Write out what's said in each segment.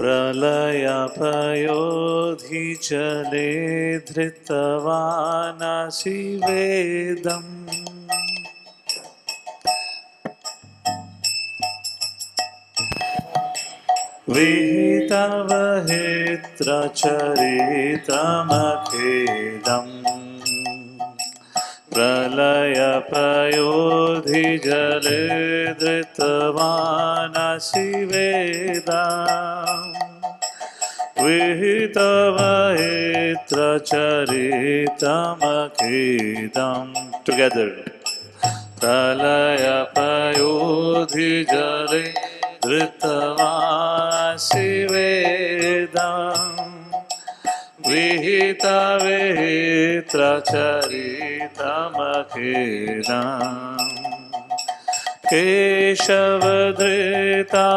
प्रलयपयोधिजले धृतवानसि वेदम् विहितवहित्रचरितमखेदम् प्रलयपयोधिजले धृतवानसि वेदम् विहितवहित्रचरितमखेदम् together प्रलयपयोधिजले धृतवानसि वेदम् विहितवहित्रचरितमखेदम् केशवधृता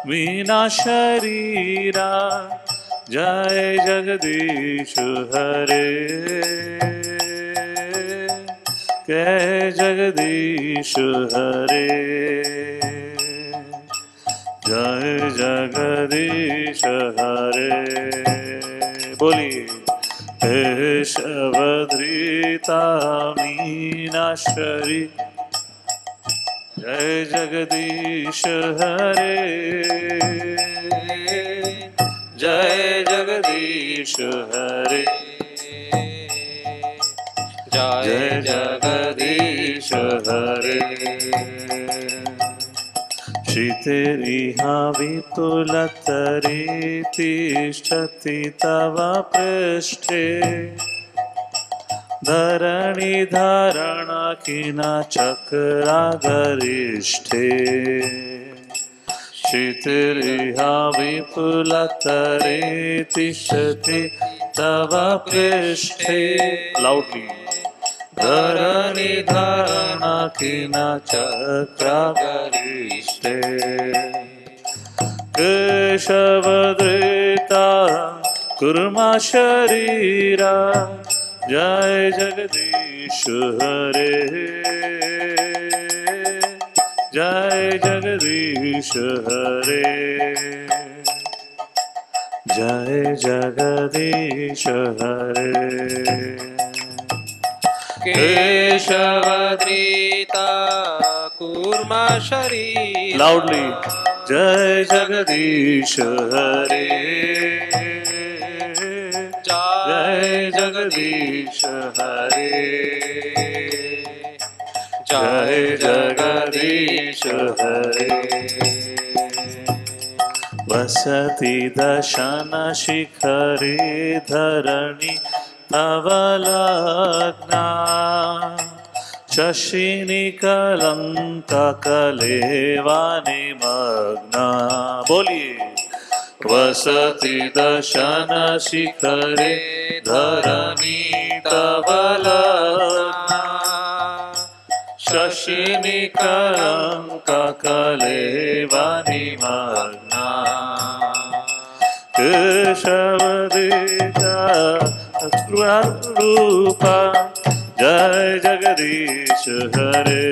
मीना शरीरा जय जगदीश हरे जय जगदीश हरे जय जगदीश हरे बोलिए केशवधृता मीना शरीर जय जगदीश हरे जय जगदीश हरे जय जगदीश हरे श्रीतेरिहा विपुलतरे तिष्ठति तव पृष्ठे धरणि धारणकिन चक्रागरिष्ठे श्रीतिरिहा विपुलतरे तिष्ठति तव पृष्ठे लाउडली धरणि धारणकिन चक्रागरिष्ठे केशवधृता कुर्मा शरीरा जय जगदीश हरे जय जगदीश हरे जय जगदीश हरे केशवधृता कूर्मा शरीर लाउडली जय जगदीश हरे जय जगदीश हरे जय जगदीश हरे वसति दशन शिखरे धरणि तव लग्ना शशिनि कलंककलेवानिमग्ना बोलिए वसति दशन शिखरे धरणि तव लग्ना शशिनि कलंककलेवानिमग्ना केशवधृता रूपा जय जगदीश हरे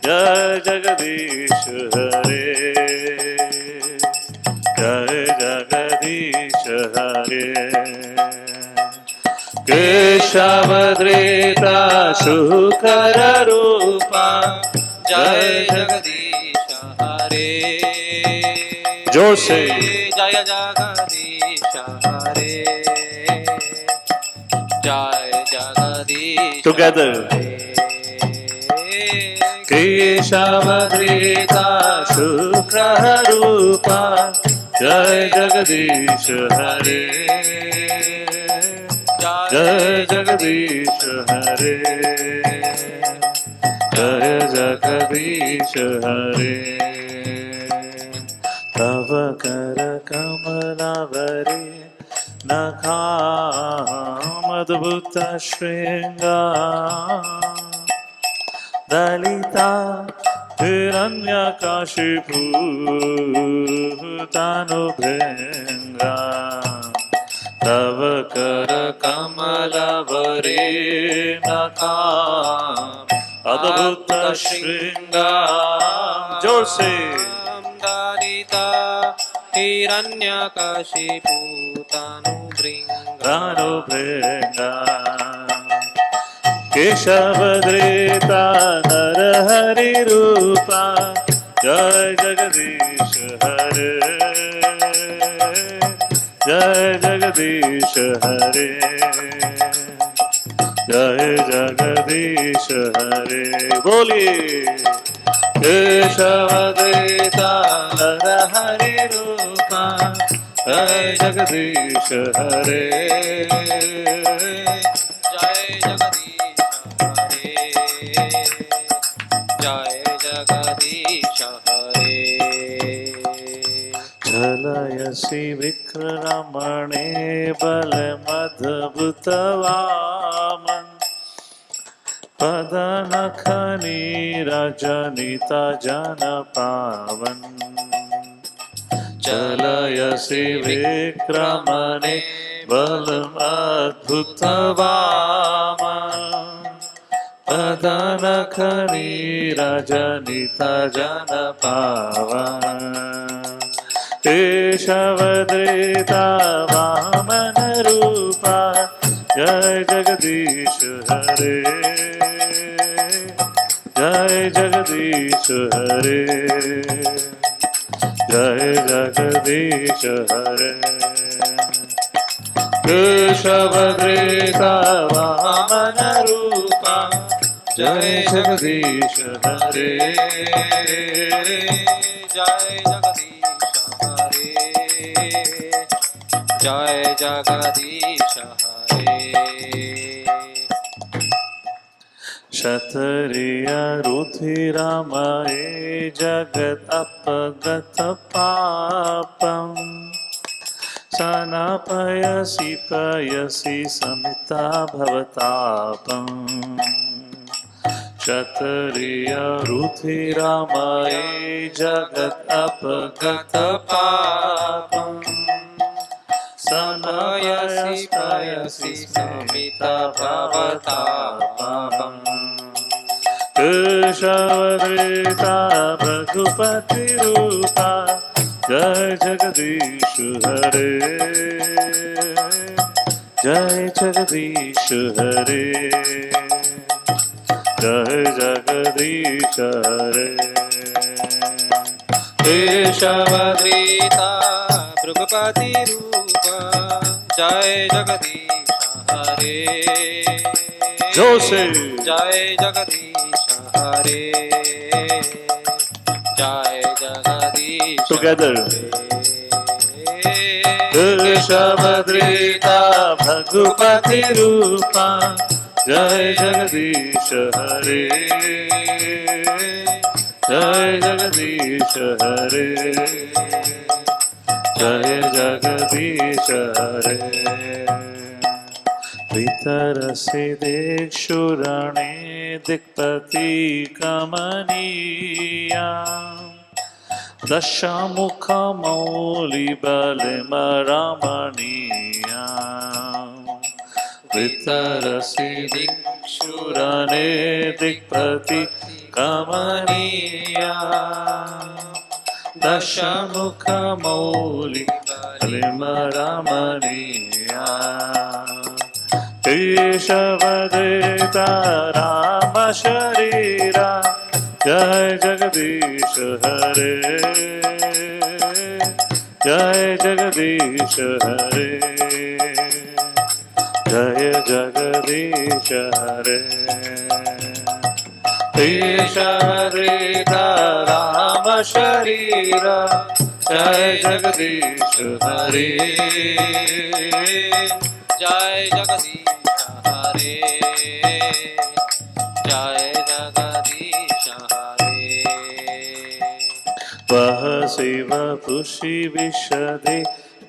जय जगदीश हरे जय जगदीश हरे केशवधृता शुकर रूपा जय जगदीश हरे जोर से जय जगदीश हरे जय जगदीश together केशवधृता शुक्र रूपा जय जगदीश हरे जय जगदीश हरे जय जगदीश हरे तव कर कमलावरे नखामद्भुत शृंगार दलिता हिरण्यकाशिपूतानुभृङ्गा तव कर कमलवरे नखाम अद्भुत शृंगार जोर से सहिता हिरण्यकशिपु तनुभृङ्गा केशवधृता नरहरिरूपा जय जगदीश हरे जय जगदीश हरे जय जगदीश हरे बोलिए केशवधृता नरहरिरूपा जय जगदीश हरे जय जगदीश हरे जय जगदीश हरे झलयसि विक्रमणे बलमद्भुतवामन् पदनखनीरजनिता जनपावन् चलयसि विक्रमणे बलमद्भुतवामन् पदनखनीरजनिता जनपावन् केशवधृता वामन रूपा जय जगदीश हरे जय जगदीश हरे जय जगदीश हरे केशवधृता वामन रूपा जय जगदीश हरे जय जगदीश हरे जय जगदीश हरे क्षत्रिय रुधिरमये जगत् अपगत पापम् सनापयसि पयसि समिता भवतापम् क्षत्रिय रुधिरमये जगत् अपगत पापम् सनापयसि पयसि समिता भवतापम् केशवधृता रघुपतिरूपा जय जगदीश हरे जय जगदीश हरे जय जगदीश हरे केशवधृता भृगुपतिरूपा जय जगदीश हरे जो से जय जगदीश हरे जय जगदीश टुगेदर केशवधृता भगुपतिरूपा जय जगदीश हरे जय जगदीश हरे जय जगदीश हरे वितरसि दिक्षुरणे दिक्पति कमनीया दशमुखमौलिबलिमरमणीया वितरसि दिक्षुरणे दिक्पति कमनीया दशमुखमौलिबलिमरमणीया केशवधृता राम शरीरा जय जगदीश हरे जय जगदीश हरे जय जगदीश हरे केशवधृता राम शरीरा जय जगदीश हरे जय जगदीश हरे जय जगदीश हरे वह शिव पुषि विशदे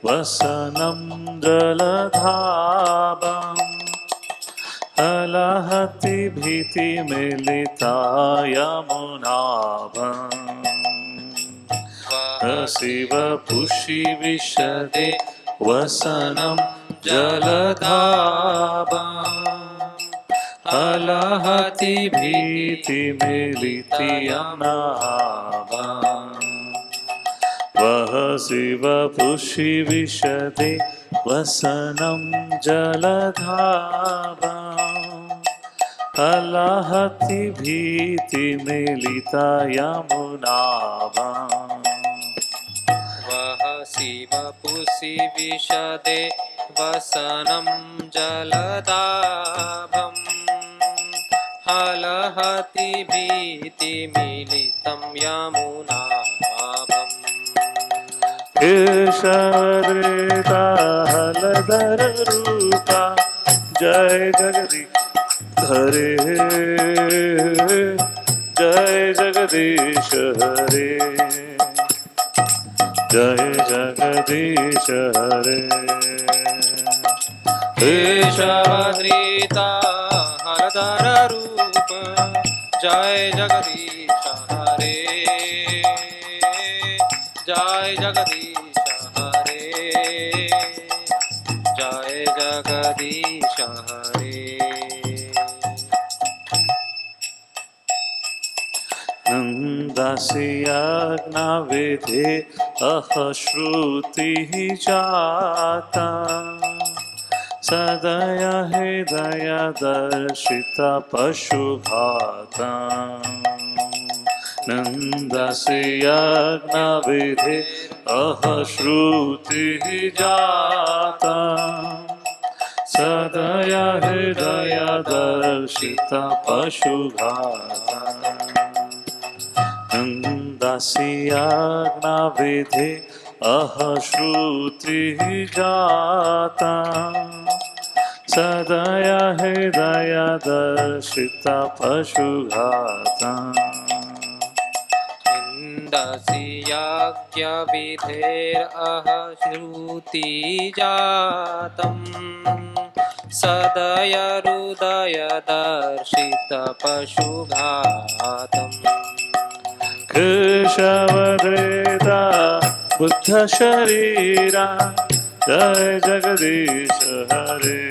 वसनं जलधाबम् अलहति भीतिमिलिता यमुनाभम् शिव पुषि विशदे वसनं जलधाबम् अलहति भीतिमिलिति यमुनाभम् वहसि वपुषि विशदे वसनं जलधाराम् अलहति भीतिमिलिता यमुनाभाम् वहसि वपुषि विशदे वसनं जलदाभम् हलहति भीतिमिलितं यमुनाभम् केशवदृता हलधर रूपा जय जगदीश हरे जय जगदीश हरे जय जगदीश हरे केशवदृता हलधर रूप जय जगदीश हरे जय जगदीश हरे जय जगदीश हरे नन्दस्य यज्ञविधे अहश्रुतिः जाता सदय हृदय दर्शित पशुघाता नन्दस्य यज्ञविधे अहश्रुतिः जाता सदय हृदय दर्शित पशुघाता नन्दस्य यज्ञविधे अहश्रुतिः जाता सदय हृदय दर्शित पशुघाता नन्दस्य यज्ञविधेरहश्रुति जातं सदय हृदय दर्शित पशुघातम् केशवदृता बुद्ध शरीरा जय जगदीश हरे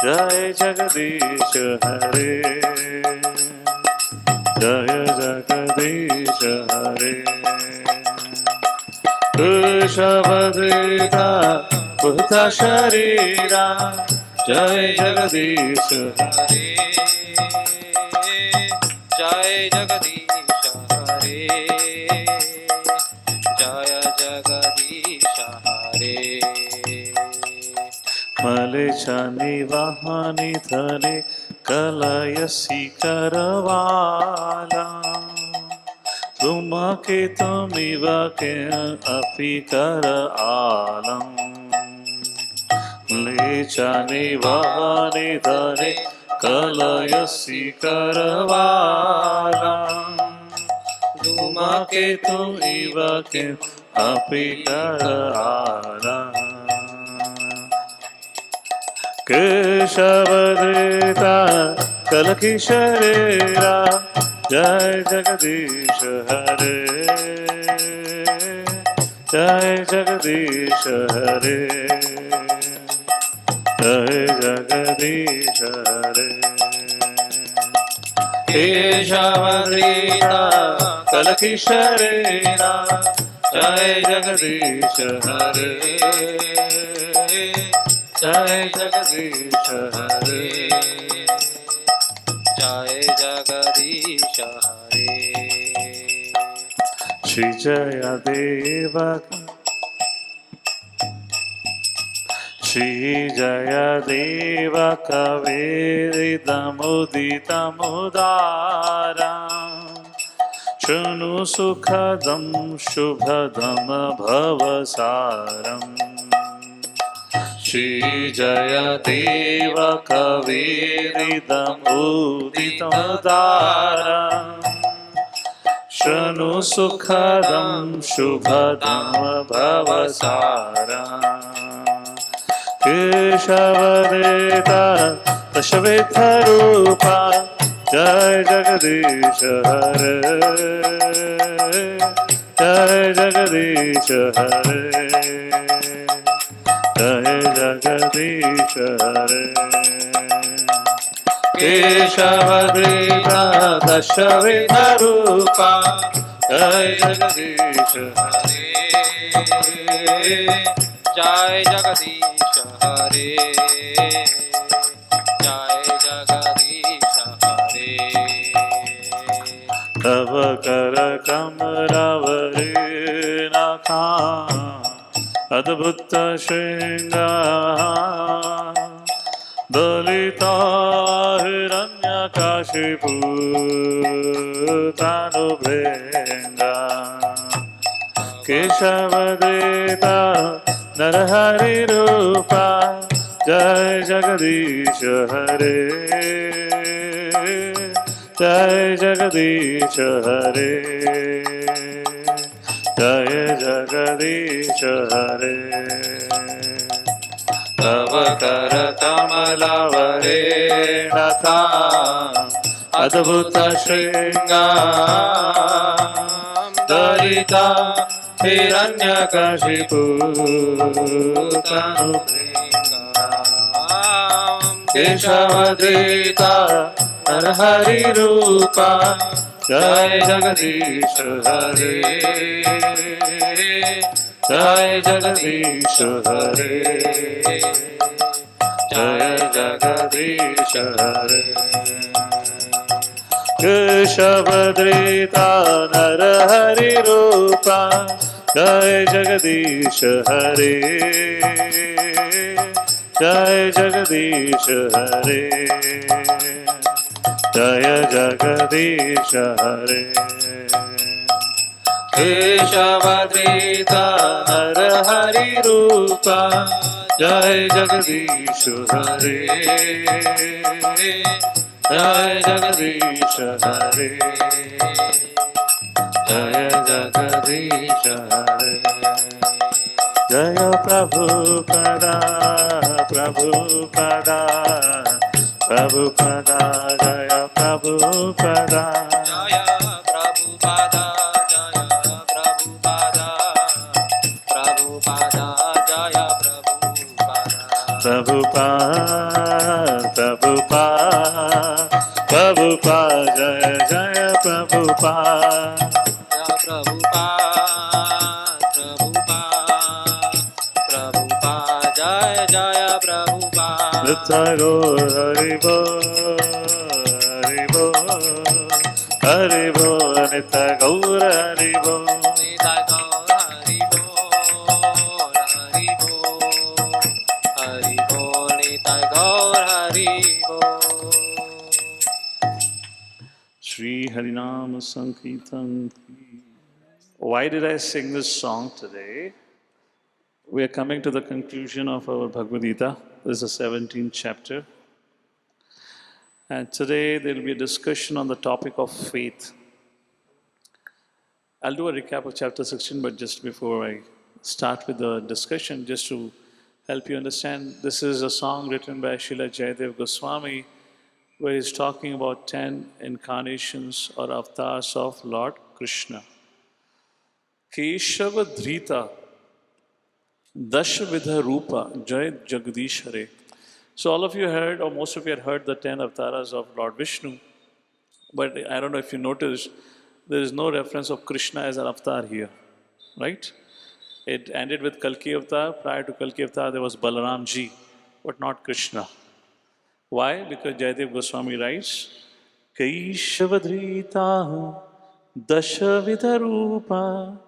जय जगदीश हरे जय जगदीश हरे केशवदृता बुद्ध शरीरा जय जगदीश हरे जय जगदीश हरे जय जगदीश हरे मलेचनि वाहनि धने कलयसि करवाला तुमके तुमिव के अपि कर आलम् लेचनि वाहनि धने कलयसि करवाला तुमके तुमिव के अपि कर आलम् केशवदृता कलकी शरीरा जय जगदीश हरे जय जगदीश हरे जय जगदीश हरे केशवदृता कलकी शरीरा जय जगदीश हरे जय जगदीश हरे जय जगदीश हरे श्री जय देव श्री जय देव कवेरिदमुदितमुदारा शृणु सुखदं शुभदं भवसारम् श्री जय देव कवेरिदमुदितमुदारा शृणु सुखदं शुभदं भवसारा केशवदृता दशविधरूपा जय जगदीश हरे जय जगदीश हरे जय जगदीश हरे केशवदृता दशविधरूपा Jai Jagadish Hare Jai Jagadish Hare Jai Jagadish Hare Tava Kara Kamaravare Nakha Adbhutta Shringa Dalita Hiranyakashipu Tanubhenga Keshavadeta Narahari Rupa Jai Jagadish Hare Jai Jagadish Hare Jai Jagadish Hare Tava Kara Kamalavare Natha Adbhuta Shringa Dalita Hiranyakashipu Tanubhenga Keshavadrita Narhari Rupa Jai Jagadish Hare Jai Jagadish Hare Jai Jagadish Hare Keshavadrita Narhari Rupa Jai Jagadish Hare Jai Jagadish Hare Jaya Jagadish Hare Keshavadrita Narhari Rupa Jai Jagadish Hare Jai Jagadish Hare Jaya Jagadish Hare Jaya Prabhupada Prabhupada Prabhupada Jaya Prabhupada Jaya Prabhupada Jaya Prabhupada Prabhupada Jaya Prabhupada Prabhupada Prabhupada Prabhupada Jaya Jaya Prabhupada Prabhupada Jaya Jaya Prabhupada Nitya Gaur Hari Bol Hari Bol Hari Bol Nitya Gaur Hari Bol Nitai Gaur Hari Bol Hari Bol Hari Bol Nitai Gaur Hari Bol Shri Harinam Sankirtan. Why did I sing this song today? We are coming to the conclusion of our Bhagavad Gita. This is the 17th chapter. And today there will be a discussion on the topic of faith. I'll do a recap of chapter 16, but just before I start with the discussion, just to help you understand, this is a song written by Srila Jayadev Goswami, where he's talking about 10 incarnations or avatars of Lord Krishna. Keshava Dhrita Dashvidha Rupa Jai Jagadish Hare. So all of you heard, or most of you had heard the 10 avatars of Lord Vishnu. But I don't know if you noticed, there is no reference of Krishna as an avatar here. Right? It ended with Kalki avatar. Prior to Kalki avatar, there was Balaram ji, but not Krishna. Why? Because Jayadev Goswami writes, Kaishavadrita Dashavidha Rupa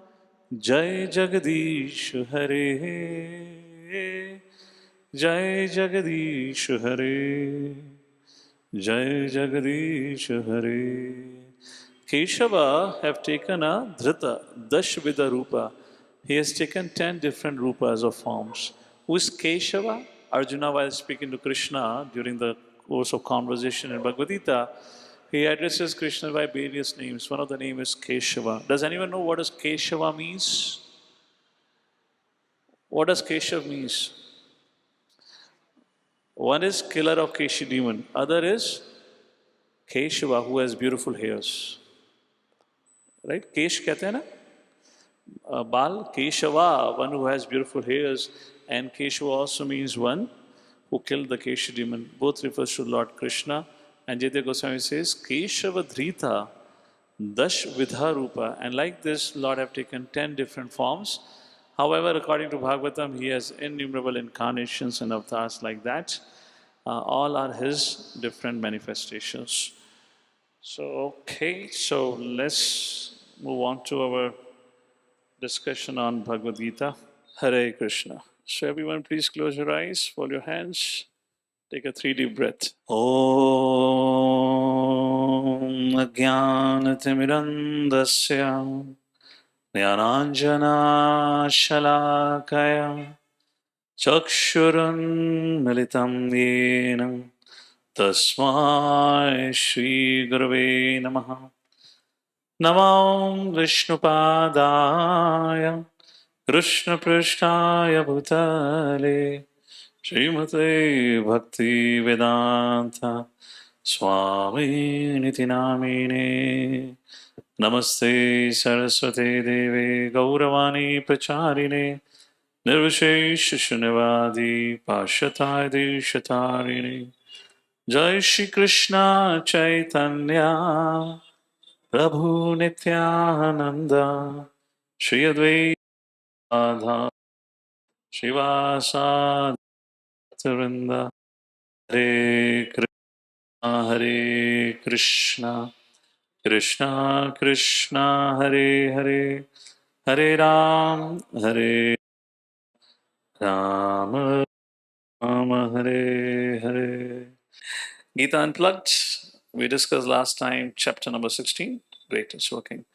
Jai Jagadish Hare Jai Jagadish Hare Jai Jagadish Hare. Keshava have taken a Dhrita, Dashvidha Rupa. He has taken 10 different rupas or forms. Who is Keshava? Arjuna, while speaking to Krishna during the course of conversation in Bhagavad Gita, he addresses Krishna by various names. One of the names is Keshava. Does anyone know what does Keshava means? What does Keshav means? One is killer of Keshi demon. Other is Keshava, who has beautiful hairs. Right? Kesh कहते हैं ना? Bal, Keshava, one who has beautiful hairs, and Keshava also means one who killed the Keshi demon. Both refers to Lord Krishna. And Jaydev Goswami says, Keshava Dhrita Dash Vidha Rupa. And like this, Lord have taken 10 different forms. However, according to Bhagavatam, he has innumerable incarnations and avatars like that. All are his different manifestations. So, okay, so let's move on to our discussion on Bhagavad Gita. Hare Krishna. So, everyone, please close your eyes, fold your hands, take a 3 deep breath. Om Ajnanatimirandasya Jnananjana Shalakaya Chakshurunmilitam Yena Tasmai Shri Gurave Namaha Namo Vishnupadaya Krishna Prishtaya Bhutale Srimate Bhakti Vedanta Swami Niti Namine Namaste Saraswate Deve Gauravani Pracharine Nirvishesh Shunyavadi Pashatadi Shatarine Jai Shri Krishna Chaitanya Prabhu Nityananda Shri Advaita Shivasad Vrinda Hare Krishna Hare Krishna Krishna Krishna Hare Hare Hare Ram Hare Ram Ram Hare Hare. Gita Unplugged. We discussed last time chapter number 16. Great, it's working.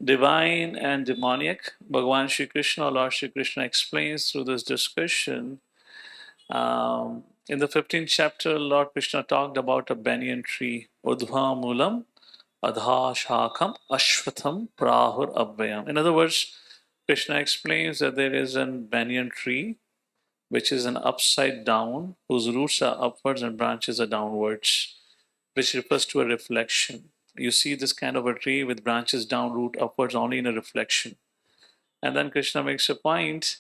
Divine and demoniac. Bhagavan Shri Krishna, Lord Shri Krishna explains through this discussion. In the 15th chapter, Lord Krishna talked about a banyan tree. Udva Mulam Adha Shakam Ashvatham Prahur Abhyam. In other words, Krishna explains that there is a banyan tree which is an upside down, whose roots are upwards and branches are downwards, which refers to a reflection. You see this kind of a tree with branches down, root upwards only in a reflection. And then Krishna makes a point.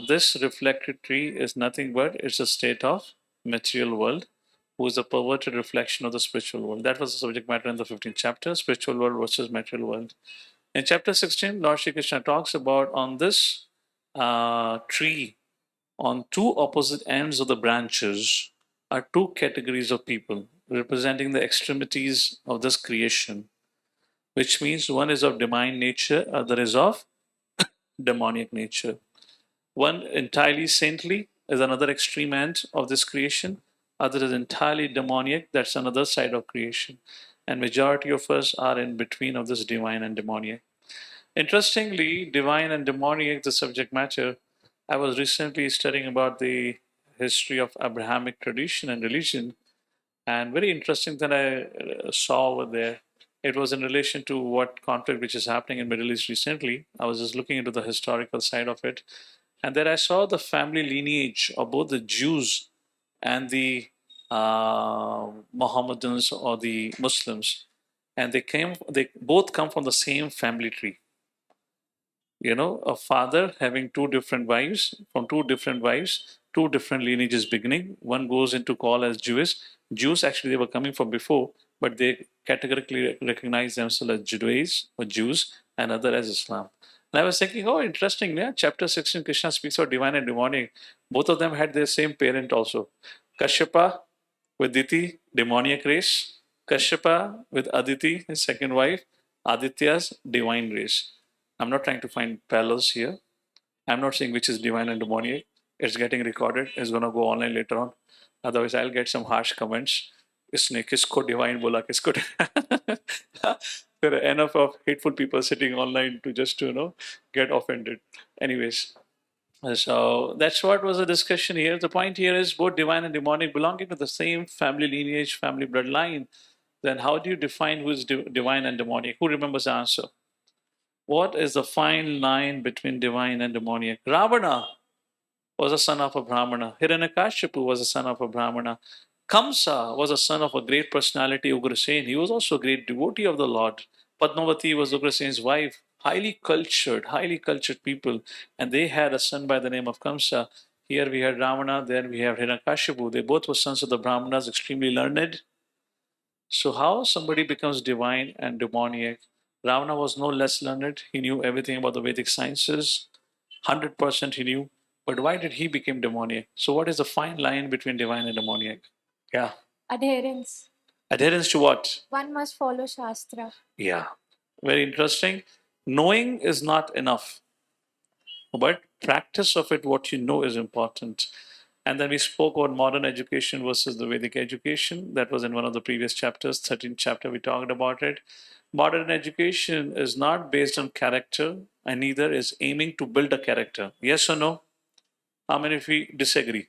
This reflected tree is nothing but it's a state of material world, who is a perverted reflection of the spiritual world. That was the subject matter in the 15th chapter, spiritual world versus material world. In chapter 16, Lord Shri Krishna talks about on this tree, on two opposite ends of the branches are two categories of people representing the extremities of this creation, which means one is of divine nature, other is of demonic nature. One entirely saintly is another extreme end of this creation, other is entirely demoniac, that's another side of creation. And majority of us are in between of this divine and demoniac. Interestingly, divine and demoniac, the subject matter, I was recently studying about the history of Abrahamic tradition and religion, and very interesting that I saw over there. It was in relation to what conflict which is happening in Middle East recently. I was just looking into the historical side of it, and there I saw the family lineage of both the Jews and the Mohammedans or the Muslims, and they both come from the same family tree. You know, a father having two different wives, from two different wives, two different lineages beginning. One goes into call as Jewish. Jews actually they were coming from before, but they categorically recognize themselves as Judaism or Jews, and other as Islam. And I was thinking, oh, interesting, yeah. Chapter 16, Krishna speaks of divine and demonic. Both of them had their same parent also. Kashyapa with Diti, demoniac race. Kashyapa with Aditi, his second wife. Aditya's divine race. I'm not trying to find parallels here. I'm not saying which is divine and demoniac. It's getting recorded. It's going to go online later on. Otherwise, I'll get some harsh comments. इसने किसको divine बोला किसको there are enough of hateful people sitting online to just get offended. Anyways, so that's what was the discussion here. The point here is both divine and demonic belonging to the same family lineage, family bloodline. Then how do you define who is divine and demonic? Who remembers the answer? What is the fine line between divine and demoniac? Ravana was a son of a Brahmana. Hiranyakashipu was a son of a Brahmana. Kamsa was a son of a great personality, Ugrasen. He was also a great devotee of the Lord. Padmavati was Ugrasen's wife. Highly cultured people. And they had a son by the name of Kamsa. Here we had Ravana, there we have Hiranyakashipu. They both were sons of the Brahmanas, extremely learned. So how somebody becomes divine and demoniac? Ravana was no less learned. He knew everything about the Vedic sciences. 100% he knew. But why did he become demoniac? So what is the fine line between divine and demoniac? Yeah. Adherence. Adherence to what? One must follow Shastra. Yeah. Very interesting. Knowing is not enough, but practice of it, what you know, is important. And then we spoke about modern education versus the Vedic education. That was in one of the previous chapters, 13th chapter, we talked about it. Modern education is not based on character and neither is aiming to build a character. Yes or no? How many of you disagree?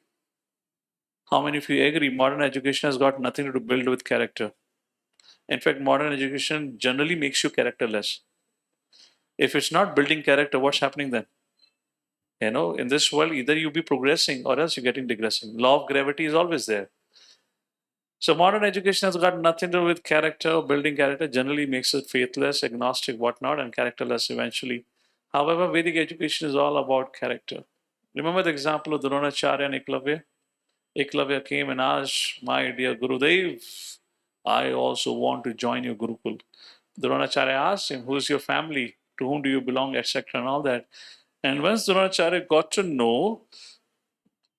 How many of you agree modern education has got nothing to do build with character? In fact, modern education generally makes you characterless. If it's not building character, what's happening then? In this world, either you be progressing or else you're getting digressing. Law of gravity is always there. So modern education has got nothing to do with character, building character, generally makes us faithless, agnostic, whatnot, and characterless eventually. However, Vedic education is all about character. Remember the example of Dronacharya and Eklavya? Eklavya came and asked, my dear Gurudev, I also want to join your Gurukul. Dronacharya asked him, who's your family? To whom do you belong, etc. and all that. And once Dronacharya got to know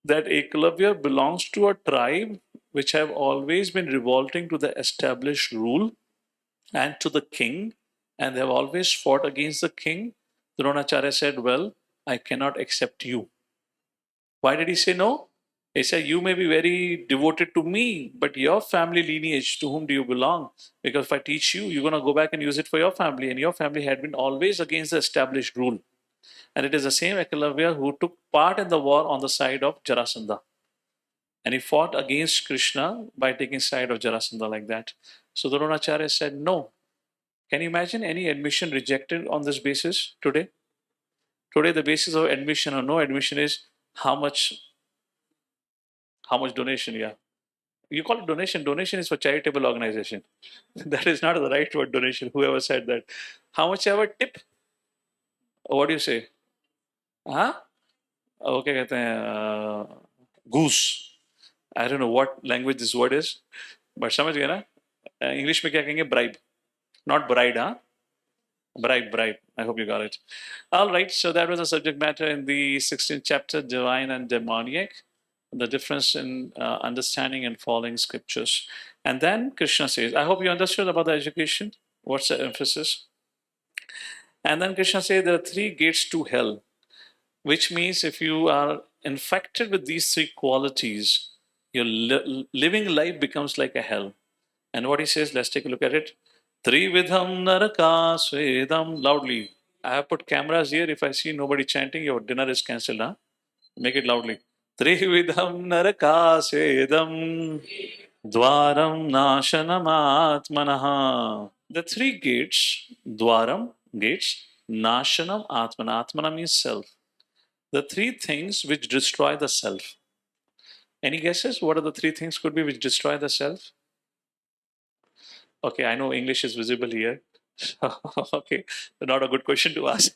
that Eklavya belongs to a tribe which have always been revolting to the established rule and to the king, and they have always fought against the king, Dronacharya said, well, I cannot accept you. Why did he say no? He said, you may be very devoted to me, but your family lineage, to whom do you belong? Because if I teach you, you're going to go back and use it for your family, and your family had been always against the established rule. And it is the same Eklavya who took part in the war on the side of Jarasandha. And he fought against Krishna by taking side of Jarasandha like that. So Dronacharya said no. Can you imagine any admission rejected on this basis today? Today the basis of admission or no admission is how much donation, yeah. You call it donation. Donation is for charitable organization. That is not the right word, donation. Whoever said that. How much ever tip? What do you say? Huh? Okay, कहते हैं goose. I don't know what language this word is, but समझ गए ना? English में क्या कहेंगे? Bribe, not bride, huh? Bribe. I hope you got it. All right, so that was the subject matter in the 16th chapter, divine and demoniac, the difference in understanding and following scriptures. And then Krishna says, I hope you understood about the education. What's the emphasis? And then Krishna says there are three gates to hell, which means if you are infected with these three qualities, your living life becomes like a hell. And what he says, let's take a look at it. Trividham naraka svedam. Loudly. I have put cameras here. If I see nobody chanting, your dinner is cancelled. Huh? Make it loudly. Trividham naraka svedam. Dwaram nashanam atmanaha. The three gates, dwaram, gates, nashanam atmana. Atmana means self. The three things which destroy the self. Any guesses? What are the three things could be which destroy the self? Okay, I know English is visible here. Okay, not a good question to ask.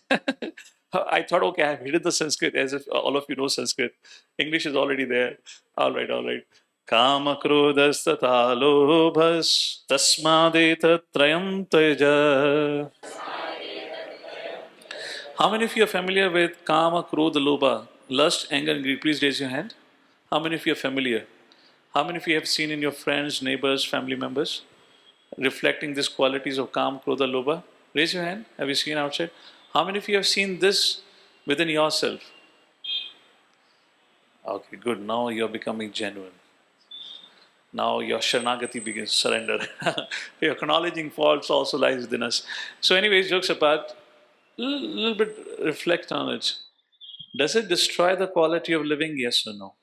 I thought, okay, I've hidden the Sanskrit as if all of you know Sanskrit. English is already there. All right, all right. Kama krodhas tata lobhas tasmadeta trayam teja. How many of you are familiar with kama, krodha, lobha? Lust, anger, and greed. Please raise your hand. How many of you are familiar? How many of you have seen in your friends, neighbors, family members reflecting these qualities of Kam, Krodha, Lobha? Raise your hand. Have you seen outside? How many of you have seen this within yourself? Okay, good. Now you're becoming genuine. Now your Sharanagati begins, surrender. Your acknowledging faults also lies within us. So, anyways, jokes apart, a little bit reflect on it. Does it destroy the quality of living? Yes or no?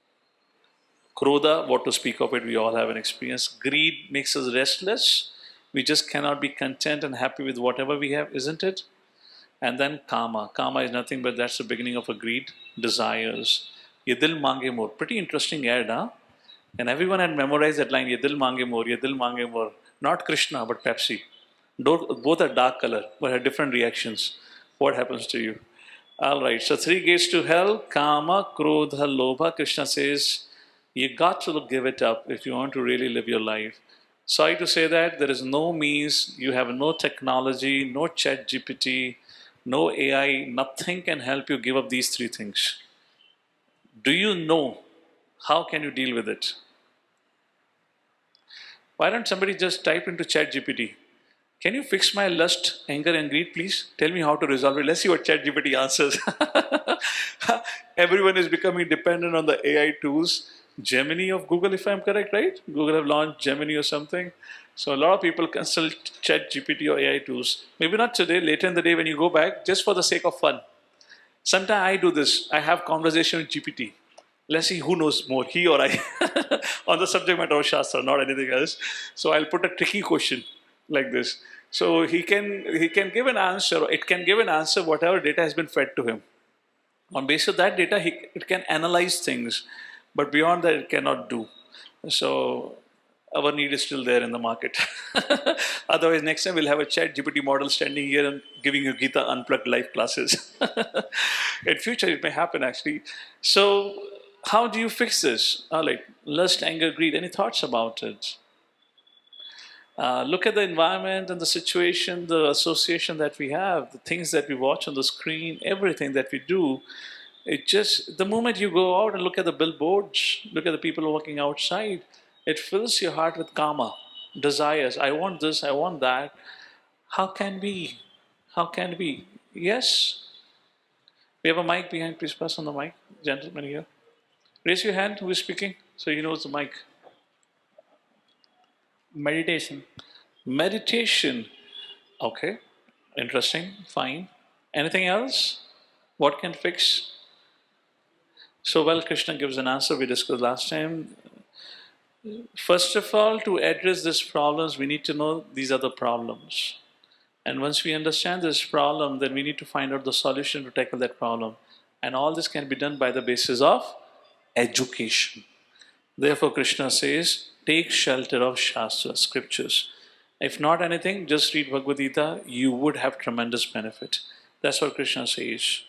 Krodha, what to speak of it, we all have an experience. Greed makes us restless. We just cannot be content and happy with whatever we have, isn't it? And then Kama. Kama is nothing but that's the beginning of a greed, desires. Ye dil mange more. Pretty interesting ad, huh? And everyone had memorized that line, Ye dil mange more, ye dil mange more. Not Krishna, but Pepsi. Both are dark color, but have different reactions. What happens to you? All right, so three gates to hell, Kama, Krodha, Lobha. Krishna says, you got to give it up if you want to really live your life. Sorry to say that there is no means, you have no technology, no chat GPT, no AI, nothing can help you give up these three things. Do you know how can you deal with it? Why don't somebody just type into chat GPT, can you fix my lust, anger, and greed, please? Tell me how to resolve it. Let's see what ChatGPT answers. Everyone is becoming dependent on the AI tools. Gemini of Google, if I'm correct, right? Google have launched Gemini or something. So a lot of people consult ChatGPT or AI tools. Maybe not today, later in the day when you go back, just for the sake of fun. Sometimes I do this. I have conversation with GPT. Let's see who knows more, he or I, on the subject matter of Shastra, not anything else. So I'll put a tricky question like this. So he can give an answer, or it can give an answer whatever data has been fed to him. On basis of that data, it can analyze things, but beyond that, it cannot do. So our need is still there in the market. Otherwise, next time we'll have a chat GPT model standing here and giving you Gita Unplugged live classes. In future, it may happen actually. So, how do you fix this? Like lust, anger, greed. Any thoughts about it? Look at the environment and the situation, the association that we have, the things that we watch on the screen, everything that we do. It just, the moment you go out and look at the billboards, look at the people walking outside, it fills your heart with karma, desires. I want this, I want that. How can we? How can we? Yes. We have a mic behind. Please pass on the mic. Gentleman here. Raise your hand who is speaking so you know it's the mic. Meditation. Meditation. Okay. Interesting. Fine. Anything else? What can fix? So, well, Krishna gives an answer we discussed last time. First of all, to address these problems, we need to know these are the problems. And once we understand this problem, then we need to find out the solution to tackle that problem. And all this can be done by the basis of education. Therefore, Krishna says, take shelter of Shastra, scriptures. If not anything, just read Bhagavad Gita, you would have tremendous benefit. That's what Krishna says.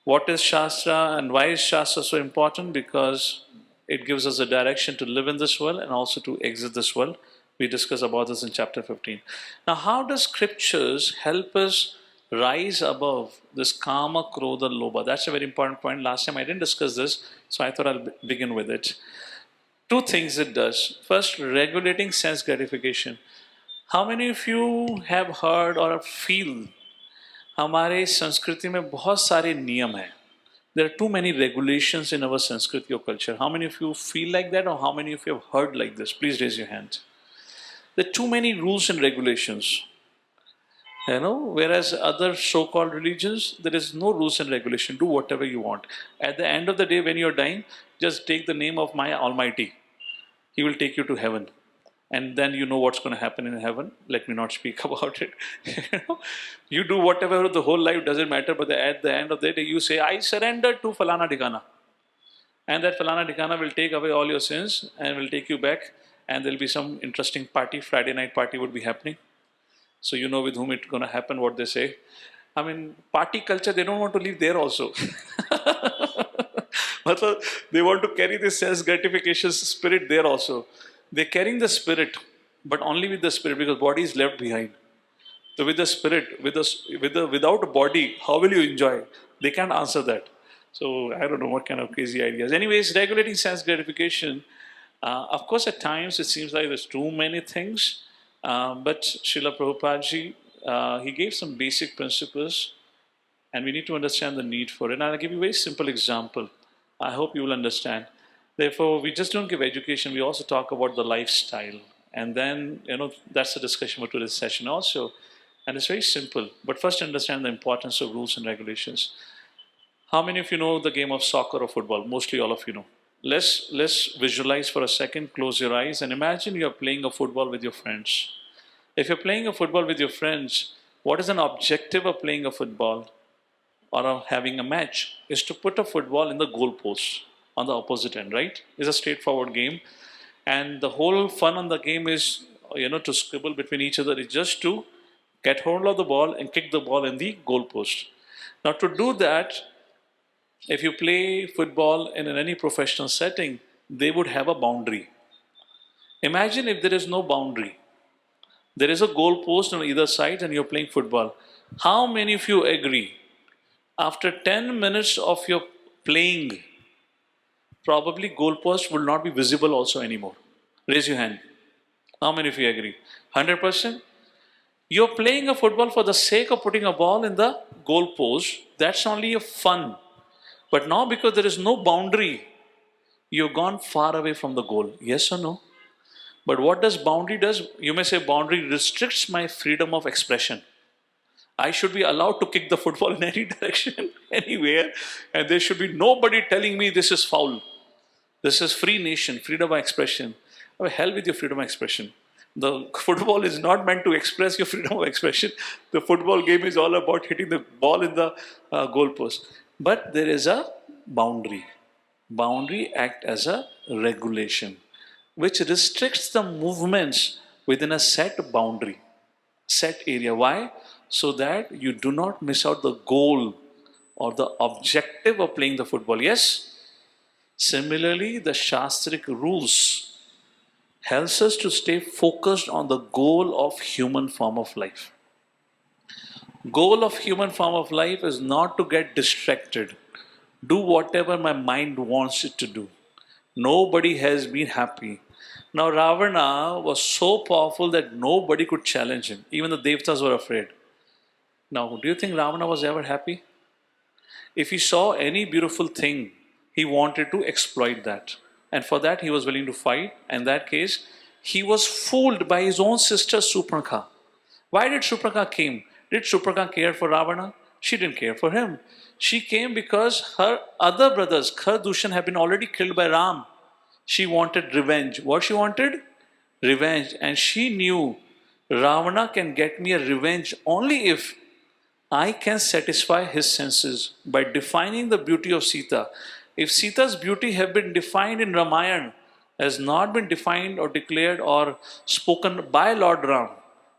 What is Shastra and why is Shastra so important? Because it gives us a direction to live in this world and also to exit this world. We discuss about this in chapter 15. Now, how does scriptures help us rise above this kama, krodha, lobha? That's a very important point. Last time I didn't discuss this, so I thought I'll begin with it. Two things it does. First, regulating sense gratification. How many of you have heard or feel हमारे संस्कृति में बहुत सारे नियम हैं. There are too many regulations in our Sanskriti or culture. How many of you feel like that, or how many of you have heard like this? Please raise your hand. There are too many rules and regulations. Whereas other so-called religions, there is no rules and regulation. Do whatever you want. At the end of the day, when you're dying, just take the name of my Almighty. He will take you to heaven. And then you know what's going to happen in heaven. Let me not speak about it. You do whatever the whole life, doesn't matter, but at the end of the day, you say, I surrender to Falana Dhikana. And that Falana Dhikana will take away all your sins and will take you back. And there'll be some interesting party, Friday night party would be happening. So you know with whom it's going to happen, what they say. I mean, party culture, they don't want to live there also. They want to carry this sense gratification spirit there also. They're carrying the spirit, but only with the spirit, because body is left behind. So with the spirit, without a body, how will you enjoy? They can't answer that. So I don't know what kind of crazy ideas. Anyways, regulating sense gratification. Of course, at times it seems like there's too many things. But Srila Prabhupada ji, he gave some basic principles, and we need to understand the need for it. And I'll give you a very simple example. I hope you will understand. Therefore, we just don't give education, we also talk about the lifestyle. And then, that's the discussion for today's session also. And it's very simple. But first understand the importance of rules and regulations. How many of you know the game of soccer or football? Mostly all of you know. Let's visualize for a second, close your eyes, and imagine you're playing a football with your friends. If you're playing a football with your friends, what is an objective of playing a football or of having a match? Is to put a football in the goalpost on the opposite end, right? It's a straightforward game. And the whole fun on the game is, to scribble between each other, is just to get hold of the ball and kick the ball in the goalpost. Now to do that, if you play football in any professional setting, they would have a boundary. Imagine if there is no boundary. There is a goal post on either side and you're playing football. How many of you agree? After 10 minutes of your playing, probably goalpost will not be visible also anymore. Raise your hand. How many of you agree? 100%? You're playing a football for the sake of putting a ball in the goalpost. That's only a fun. But now because there is no boundary, you've gone far away from the goal. Yes or no? But what does boundary does? You may say boundary restricts my freedom of expression. I should be allowed to kick the football in any direction, anywhere, and there should be nobody telling me this is foul. This is free nation, freedom of expression. Oh, hell with your freedom of expression. The football is not meant to express your freedom of expression. The football game is all about hitting the ball in the goalpost. But there is a boundary. Boundary act as a regulation, which restricts the movements within a set boundary, set area. Why? So that you do not miss out the goal or the objective of playing the football. Yes? Similarly, the Shastric rules helps us to stay focused on the goal of human form of life. Goal of human form of life is not to get distracted. Do whatever my mind wants it to do. Nobody has been happy. Now Ravana was so powerful that nobody could challenge him. Even the Devtas were afraid. Now, do you think Ravana was ever happy? If he saw any beautiful thing, he wanted to exploit that. And for that, he was willing to fight. In that case, he was fooled by his own sister Suparnakha. Why did Suparnakha came? Did Suparnakha care for Ravana? She didn't care for him. She came because her other brothers, Khar, Dushan, had been already killed by Ram. She wanted revenge. What she wanted? Revenge. And she knew Ravana can get me a revenge only if I can satisfy his senses by defining the beauty of Sita. If Sita's beauty have been defined in Ramayana, has not been defined or declared or spoken by Lord Ram,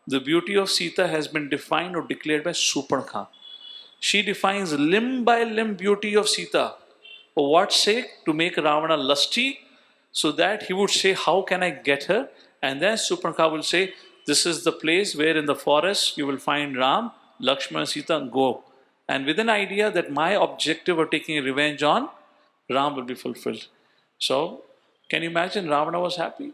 the beauty of Sita has been defined or declared by Suparnakha. She defines limb by limb beauty of Sita. For what sake? To make Ravana lusty, so that he would say, how can I get her? And then Suparnakha will say, this is the place where in the forest you will find Ram, Lakshmana, Sita, and go. And with an idea that my objective of taking revenge on Ram will be fulfilled. So, can you imagine Ravana was happy?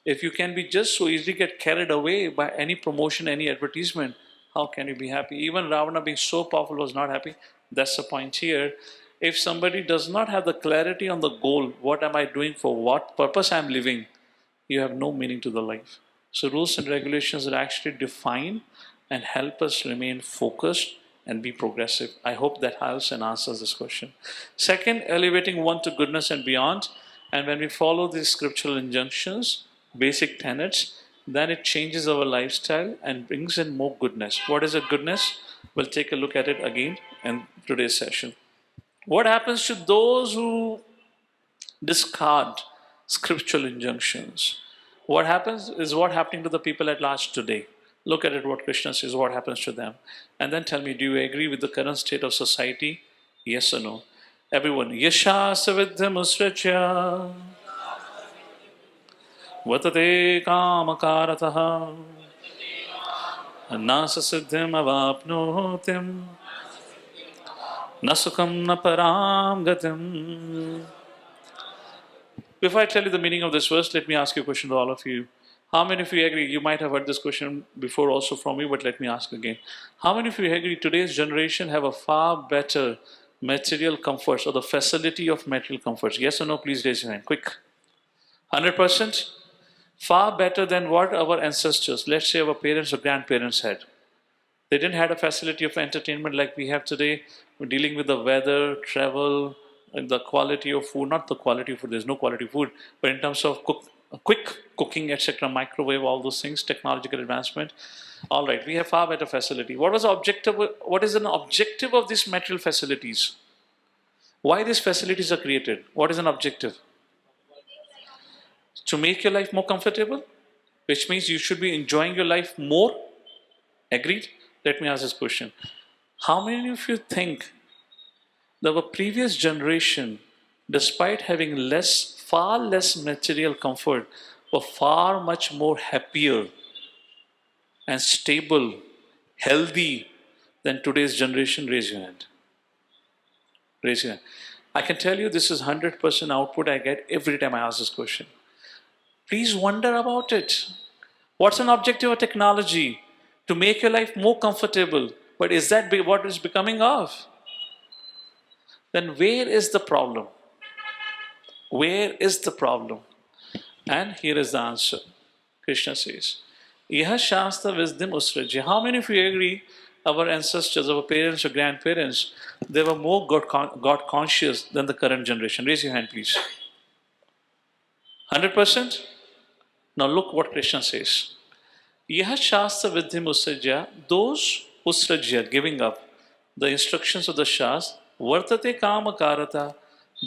If you can be just so easily get carried away by any promotion, any advertisement, how can you be happy? Even Ravana being so powerful was not happy. That's the point here. If somebody does not have the clarity on the goal, what am I doing, for what purpose I am living, you have no meaning to the life. So rules and regulations that actually define and help us remain focused and be progressive. I hope that helps and answers this question. Second, elevating one to goodness and beyond. And when we follow these scriptural injunctions, basic tenets, then it changes our lifestyle and brings in more goodness. What is a goodness? We'll take a look at it again in today's session. What happens to those who discard scriptural injunctions? What happens is what happening to the people at large today. Look at it, what Krishna says, what happens to them. And then tell me, do you agree with the current state of society? Yes or no? Everyone, Yasha Savidhyam Usrachya Vatate Kamakarataha Nasa Siddhim Avapnotim Nasukam Naparam Gatim. Before I tell you the meaning of this verse, let me ask you a question to all of you. How many of you agree? You might have heard this question before also from me, but let me ask again. How many of you agree today's generation have a far better material comforts or the facility of material comforts? Yes or no? Please raise your hand. Quick. 100%? Far better than what our ancestors, let's say our parents or grandparents had. They didn't have a facility of entertainment like we have today. We're dealing with the weather, travel, and the quality of food. Not the quality of food, there's no quality of food, but in terms of quick cooking, etc., microwave, all those things, technological advancement. All right, we have far better facility. What was the objective? What is an objective of these material facilities? Why these facilities are created? What is an objective? To make your life more comfortable, which means you should be enjoying your life more. Agreed? Let me ask this question. How many of you think that our previous generation, despite having far less material comfort, were far much more happier and stable, healthy than today's generation? Raise your hand. Raise your hand. I can tell you this is 100% output I get every time I ask this question. Please wonder about it. What's an objective of technology? To make your life more comfortable. But is that what it's becoming of? Then where is the problem? Where is the problem? And here is the answer. Krishna says, Iha Shastra Wisdom Usraja. How many of you agree our ancestors, our parents or grandparents, they were more God conscious than the current generation? Raise your hand, please. 100%? Now look what Krishna says. Yaha Shastra Vidyam Usraja, those Usraja, giving up the instructions of the Shastra, Vartate Kama Karata,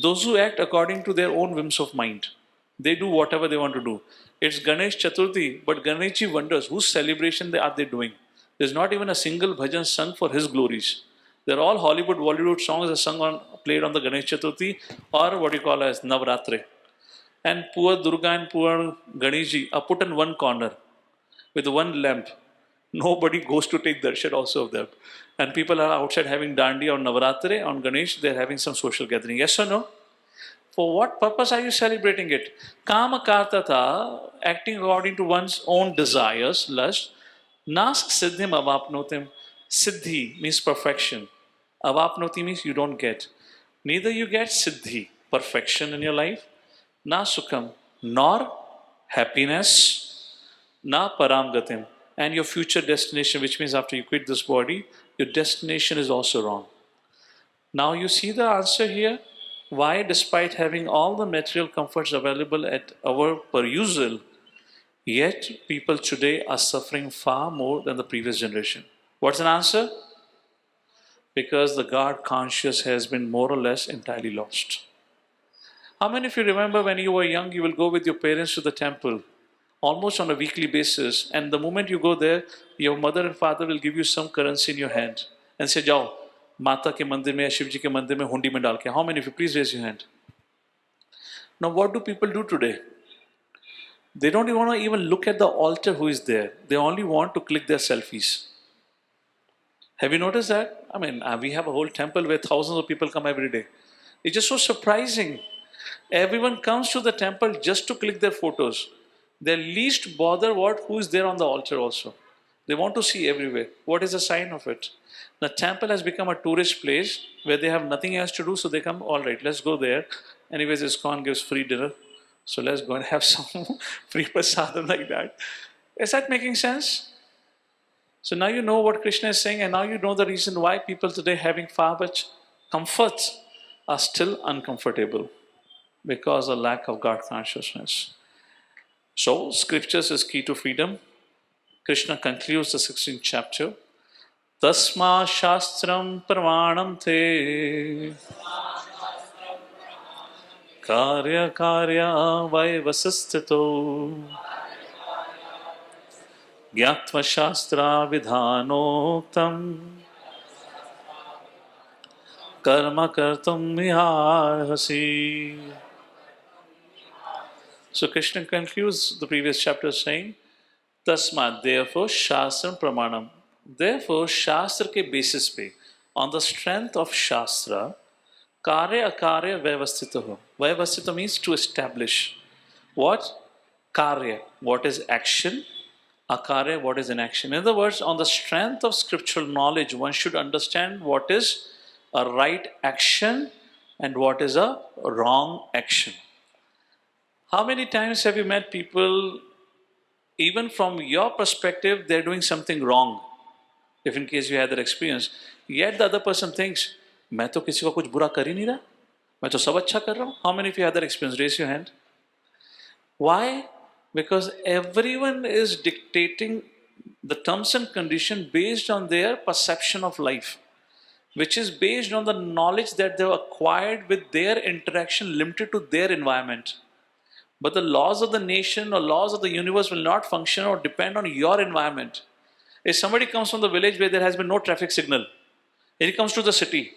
those who act according to their own whims of mind. They do whatever they want to do. It's Ganesh Chaturthi, but Ganeshji wonders whose celebration are they doing? There's not even a single bhajan sung for his glories. They're all Hollywood, Bollywood songs are played on the Ganesh Chaturthi or what you call as Navratre. And poor Durga and poor Ganeshji are put in one corner with one lamp. Nobody goes to take darshan also of them. And people are outside having dandiya on Navratre, on Ganesh, they're having some social gathering. Yes or no? For what purpose are you celebrating it? Kama kartata, acting according to one's own desires, lust. Nask siddhim avapnotim. Siddhi means perfection. Avapnoti means you don't get. Neither you get siddhi, perfection in your life, na sukham, nor happiness, na paramgatim. And your future destination, which means after you quit this body, your destination is also wrong. Now you see the answer here. Why, despite having all the material comforts available at our perusal, yet people today are suffering far more than the previous generation? What's an answer? Because the God conscious has been more or less entirely lost. How many of you remember when you were young, you will go with your parents to the temple almost on a weekly basis, and the moment you go there, your mother and father will give you some currency in your hand and say, Jao, Mata ke mandir mein, Shivji ke mandir mein, hundi mein dal ke. How many of you? Please raise your hand. Now, what do people do today? They don't even want to even look at the altar who is there. They only want to click their selfies. Have you noticed that? I mean, we have a whole temple where thousands of people come every day. It's just so surprising. Everyone comes to the temple just to click their photos. They least bother who is there on the altar also. They want to see everywhere. What is the sign of it? The temple has become a tourist place where they have nothing else to do, so they come, all right, let's go there. Anyways, ISKCON gives free dinner, so let's go and have some free prasadam like that. Is that making sense? So now you know what Krishna is saying, and now you know the reason why people today having far much comforts are still uncomfortable, because of lack of God consciousness. So, scriptures is key to freedom. Krishna concludes the 16th chapter. Tasma shastram pramanam te karya vaivasistito gyatva shastra vidhanoktam karma kartum miharhasi. So Krishna concludes the previous chapter saying, Tasma, therefore, Shastra Pramanam. Therefore, Shastra ke basis pe, on the strength of Shastra, Karya Akarya Vaivastita. Vaivastita means to establish. What? Karya, what is action? Akarya, what is inaction? In other words, on the strength of scriptural knowledge, one should understand what is a right action and what is a wrong action. How many times have you met people, even from your perspective, they're doing something wrong? If in case you had that experience, yet the other person thinks, मैं तो किसी को कुछ बुरा कर ही नहीं रहा, मैं तो सब अच्छा कर रहा हूँ. How many of you had that experience? Raise your hand. Why? Because everyone is dictating the terms and conditions based on their perception of life, which is based on the knowledge that they've acquired with their interaction limited to their environment. But the laws of the nation or laws of the universe will not function or depend on your environment. If somebody comes from the village where there has been no traffic signal, and he comes to the city,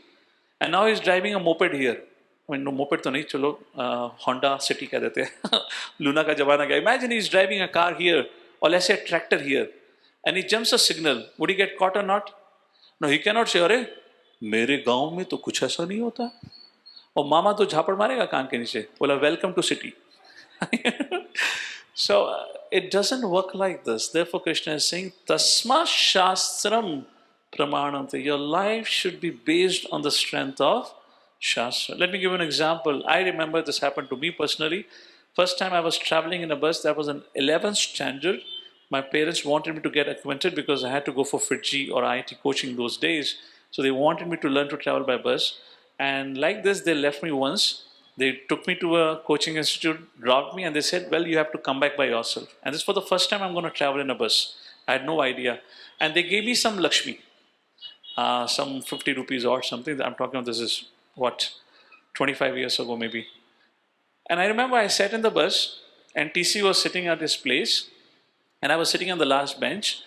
and now he's driving a moped here, no moped तो नहीं, चलो Honda city कह देते हैं Luna का जमाना गया. Imagine he is driving a car here और let's say a tractor here and he jumps a signal, would he get caught or not? No, he cannot say अरे मेरे गांव में तो कुछ ऐसा नहीं होता, और मामा तो झापड़ मारेगा कान के नीचे, बोला welcome to city. So it doesn't work like this. Therefore Krishna is saying tasma shastram pramanante. Your life should be based on the strength of shastra. Let me give you an example. I remember this happened to me personally. First time I was traveling in a bus, that was an 11th standard. My parents wanted me to get acquainted because I had to go for FITGI or IIT coaching those days. So they wanted me to learn to travel by bus. And like this, they left me once. They took me to a coaching institute, dropped me, and they said, well, you have to come back by yourself. And this is for the first time I'm going to travel in a bus. I had no idea. And they gave me some Lakshmi, some 50 rupees or something. I'm talking about this is, what, 25 years ago maybe. And I remember I sat in the bus, and TC was sitting at his place, and I was sitting on the last bench,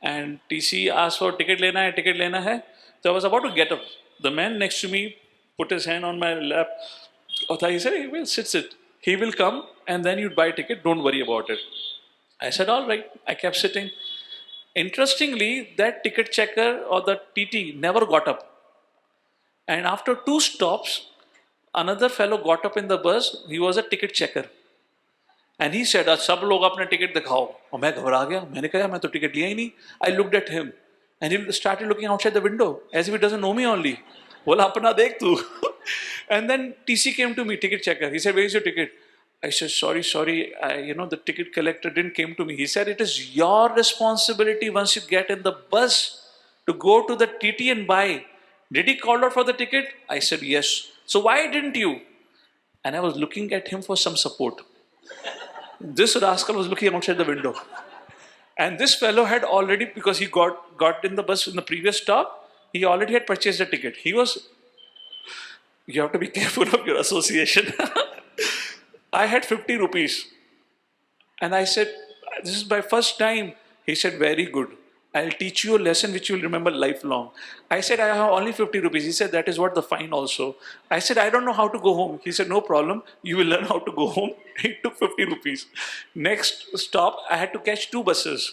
and TC asked for ticket lena hai, ticket lena hai. So I was about to get up. The man next to me put his hand on my lap. He said, hey, well, sit. He will come, and then you buy a ticket, don't worry about it. I said, all right. I kept sitting. Interestingly, that ticket checker or the TT never got up. And after 2 stops, another fellow got up in the bus. He was a ticket checker. And he said, सब लोग अपने ticket दिखाओ. और मैं घबरा गया. मैंने कहा मैं तो टिकट लिया ही नहीं. I looked at him, and he started looking outside the window as if he doesn't know me only. बोला अपना देख तू. And then TC came to me, ticket checker. He said, where is your ticket? I said, sorry, the ticket collector didn't came to me. He said, it is your responsibility once you get in the bus to go to the TT and buy. Did he call out for the ticket? I said, yes. So why didn't you? And I was looking at him for some support. This rascal was looking outside the window. And this fellow had already, because he got in the bus in the previous stop, he already had purchased a ticket. You have to be careful of your association. I had 50 rupees. And I said, this is my first time. He said, very good. I'll teach you a lesson which you'll remember lifelong. I said, I have only 50 rupees. He said, that is what the fine also. I said, I don't know how to go home. He said, no problem. You will learn how to go home. He took 50 rupees. Next stop, I had to catch 2 buses.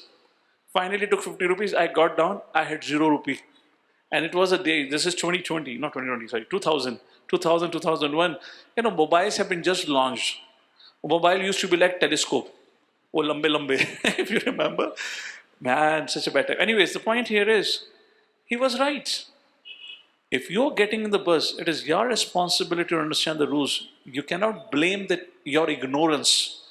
Finally took 50 rupees. I got down. I had 0 rupee. And it was a day. This is 2020, not 2020, sorry, 2000, 2001. Mobiles have been just launched. Mobile used to be like telescope. Oh, lambe, if you remember. Man, such a bad time. Anyways, the point here is, he was right. If you're getting in the bus, it is your responsibility to understand the rules. You cannot blame your ignorance.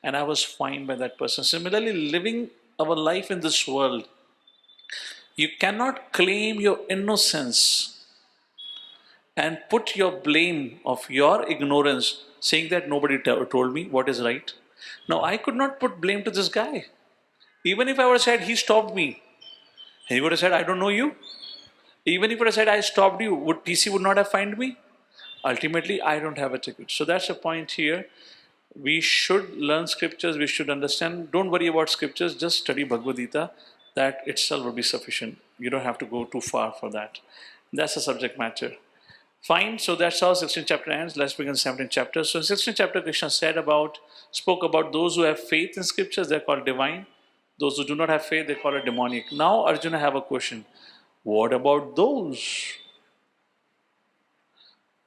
And I was fined by that person. Similarly, living our life in this world, you cannot claim your innocence and put your blame of your ignorance, saying that nobody told me what is right. Now, I could not put blame to this guy. Even if I would have said, he stopped me, he would have said, I don't know you. Even if I would have said, I stopped you, TC would not have fined me? Ultimately, I don't have a ticket. So that's the point here. We should learn scriptures, we should understand. Don't worry about scriptures, just study Bhagavad Gita. That itself will be sufficient. You don't have to go too far for that. That's the subject matter. Fine, so that's how 16th chapter ends. Let's begin 17th chapter. So in 16th chapter, Krishna spoke about those who have faith in scriptures, they're called divine. Those who do not have faith, they call it demonic. Now Arjuna have a question. What about those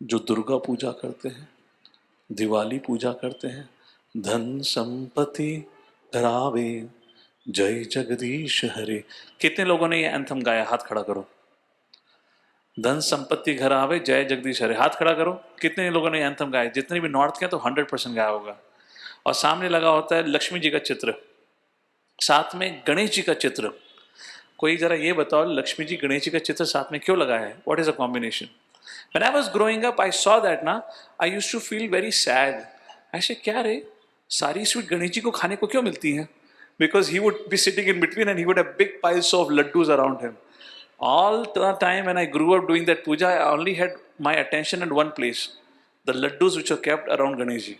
जो दुर्गा पूजा करते हैं, दिवाली पूजा करते हैं, धन संपत्ति धरावे, जय जगदीश हरे? कितने लोगों ने ये एंथम गाया? हाथ खड़ा करो. धन संपत्ति घर आवे, जय जगदीश हरे. हाथ खड़ा करो. कितने लोगों ने एंथम गाया? जितने भी नॉर्थ के तो 100% गाया होगा. और सामने लगा होता है लक्ष्मी जी का चित्र, साथ में गणेश जी का चित्र. कोई जरा ये बताओ, लक्ष्मी जी गणेश जी का चित्र साथ में क्यों लगा है? What is a combination? When I was growing up, I saw that ना, I used to feel very sad. ऐसे क्या रे, सारी स्वीट गणेश जी को खाने को क्यों मिलती हैं? Because he would be sitting in between and he would have big piles of laddus around him. All the time when I grew up doing that puja, I only had my attention in one place, the laddus which were kept around Ganesh ji.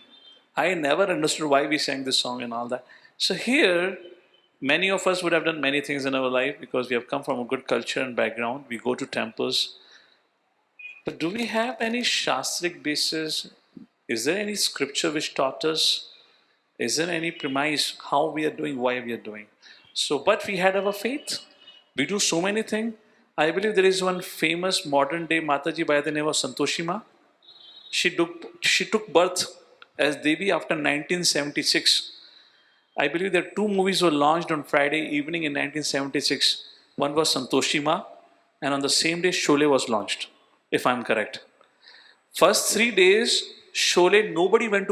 I never understood why we sang this song and all that. So here, many of us would have done many things in our life because we have come from a good culture and background. We go to temples. But do we have any Shastric basis? Is there any scripture which taught us? Is there any premise how we are doing, why we are doing? So, but we had our faith. We do so many things. I believe there is one famous modern day Mataji by the name of Santoshima. She took birth as Devi after 1976. I believe that two movies were launched on Friday evening in 1976. One was Santoshima, and on the same day Sholay was launched, if I'm correct. First 3 days, Sholay, nobody went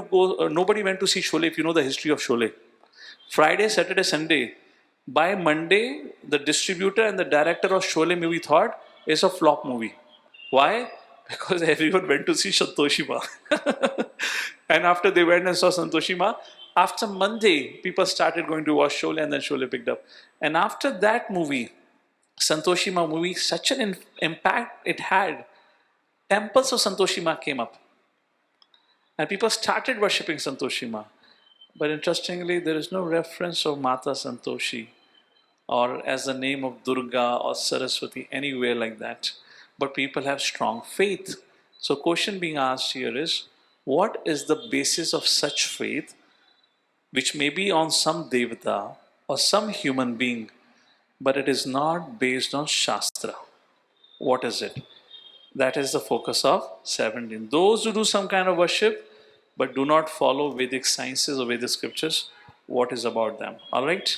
to see Sholay if you know the history of Sholay. Friday, Saturday, Sunday. By Monday, the distributor and the director of Sholay movie thought it's a flop movie. Why? Because everyone went to see Santoshima. And after they went and saw Santoshima, after Monday, people started going to watch Sholay and then Sholay picked up. And after that movie, Santoshima movie, such an impact it had. Temples of Santoshima came up. And people started worshipping Santoshima. But interestingly, there is no reference of Mata Santoshi or as the name of Durga or Saraswati anywhere like that. But people have strong faith. So question being asked here is, what is the basis of such faith which may be on some devata or some human being, but it is not based on Shastra? What is it? That is the focus of 17. Those who do some kind of worship but do not follow Vedic sciences or Vedic scriptures, what is about them? All right?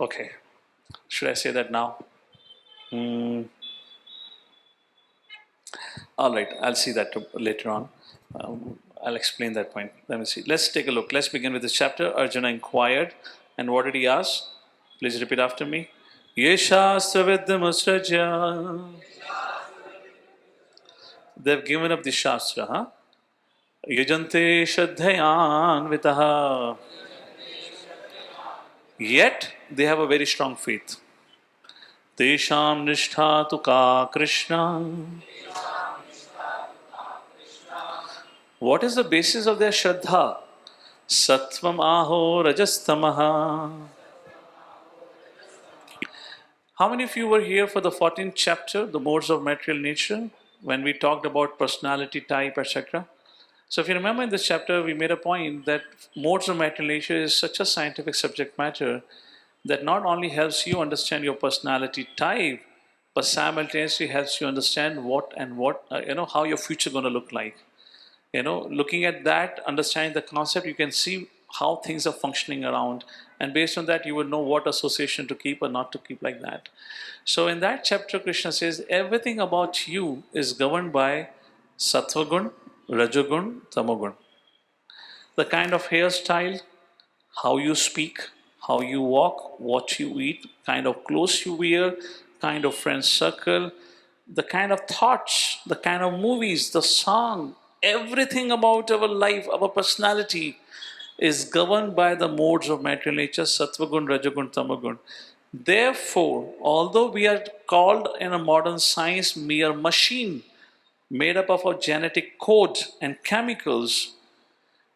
Okay. Should I say that now? All right, I'll see that later on. I'll explain that point. Let me see. Let's take a look. Let's begin with this chapter. Arjuna inquired, and what did he ask? Please repeat after me. Yeshastra Vidyamusraja. They've given up the Shastra, huh? Yajante Shraddhayan Vitaha. Yet they have a very strong faith. Tesham Nishtha Tuka Krishna. What is the basis of their Shraddha? Sattvam Aho Rajastamaha. How many of you were here for the 14th chapter, the modes of material nature, when we talked about personality type, etc.? So if you remember in this chapter, we made a point that modes of material nature is such a scientific subject matter that not only helps you understand your personality type, but simultaneously helps you understand how your future going to look like. Looking at that, understanding the concept, you can see how things are functioning around, and based on that you will know what association to keep or not to keep, like that. So in that chapter, Krishna says everything about you is governed by sattvagun, rajagun, tamagun. The kind of hairstyle, how you speak, how you walk, what you eat, kind of clothes you wear, kind of friend circle, the kind of thoughts, the kind of movies, the song, everything about our life, our personality is governed by the modes of material nature, sattvagun, rajagun, tamagun. Therefore, although we are called in a modern science mere machine made up of a genetic code and chemicals,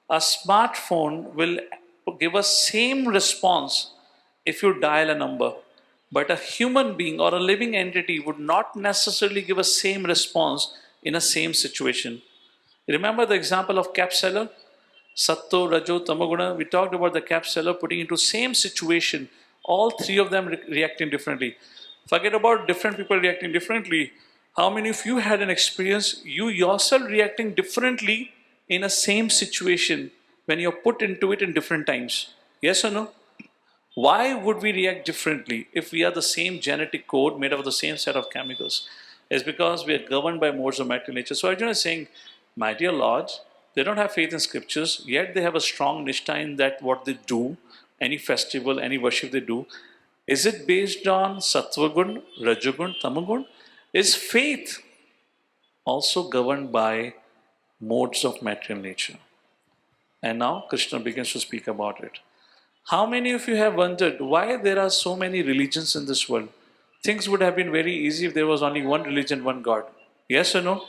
a smartphone will give us same response if you dial a number. But a human being or a living entity would not necessarily give a same response in a same situation. Remember the example of cap seller? Satto, Rajo, Tamaguna. We talked about the cap seller putting into same situation, all three of them reacting differently. Forget about different people reacting differently. How many of you had an experience, you yourself reacting differently in a same situation when you're put into it in different times? Yes or no? Why would we react differently if we are the same genetic code made up of the same set of chemicals? It's because we are governed by modes of material nature. So Arjuna is saying, my dear Lord, they don't have faith in scriptures, yet they have a strong nishtha in that what they do, any festival, any worship they do. Is it based on sattvagun, rajagun, tamagun? Is faith also governed by modes of material nature? And now Krishna begins to speak about it. How many of you have wondered why there are so many religions in this world? Things would have been very easy if there was only one religion, one God. Yes or no?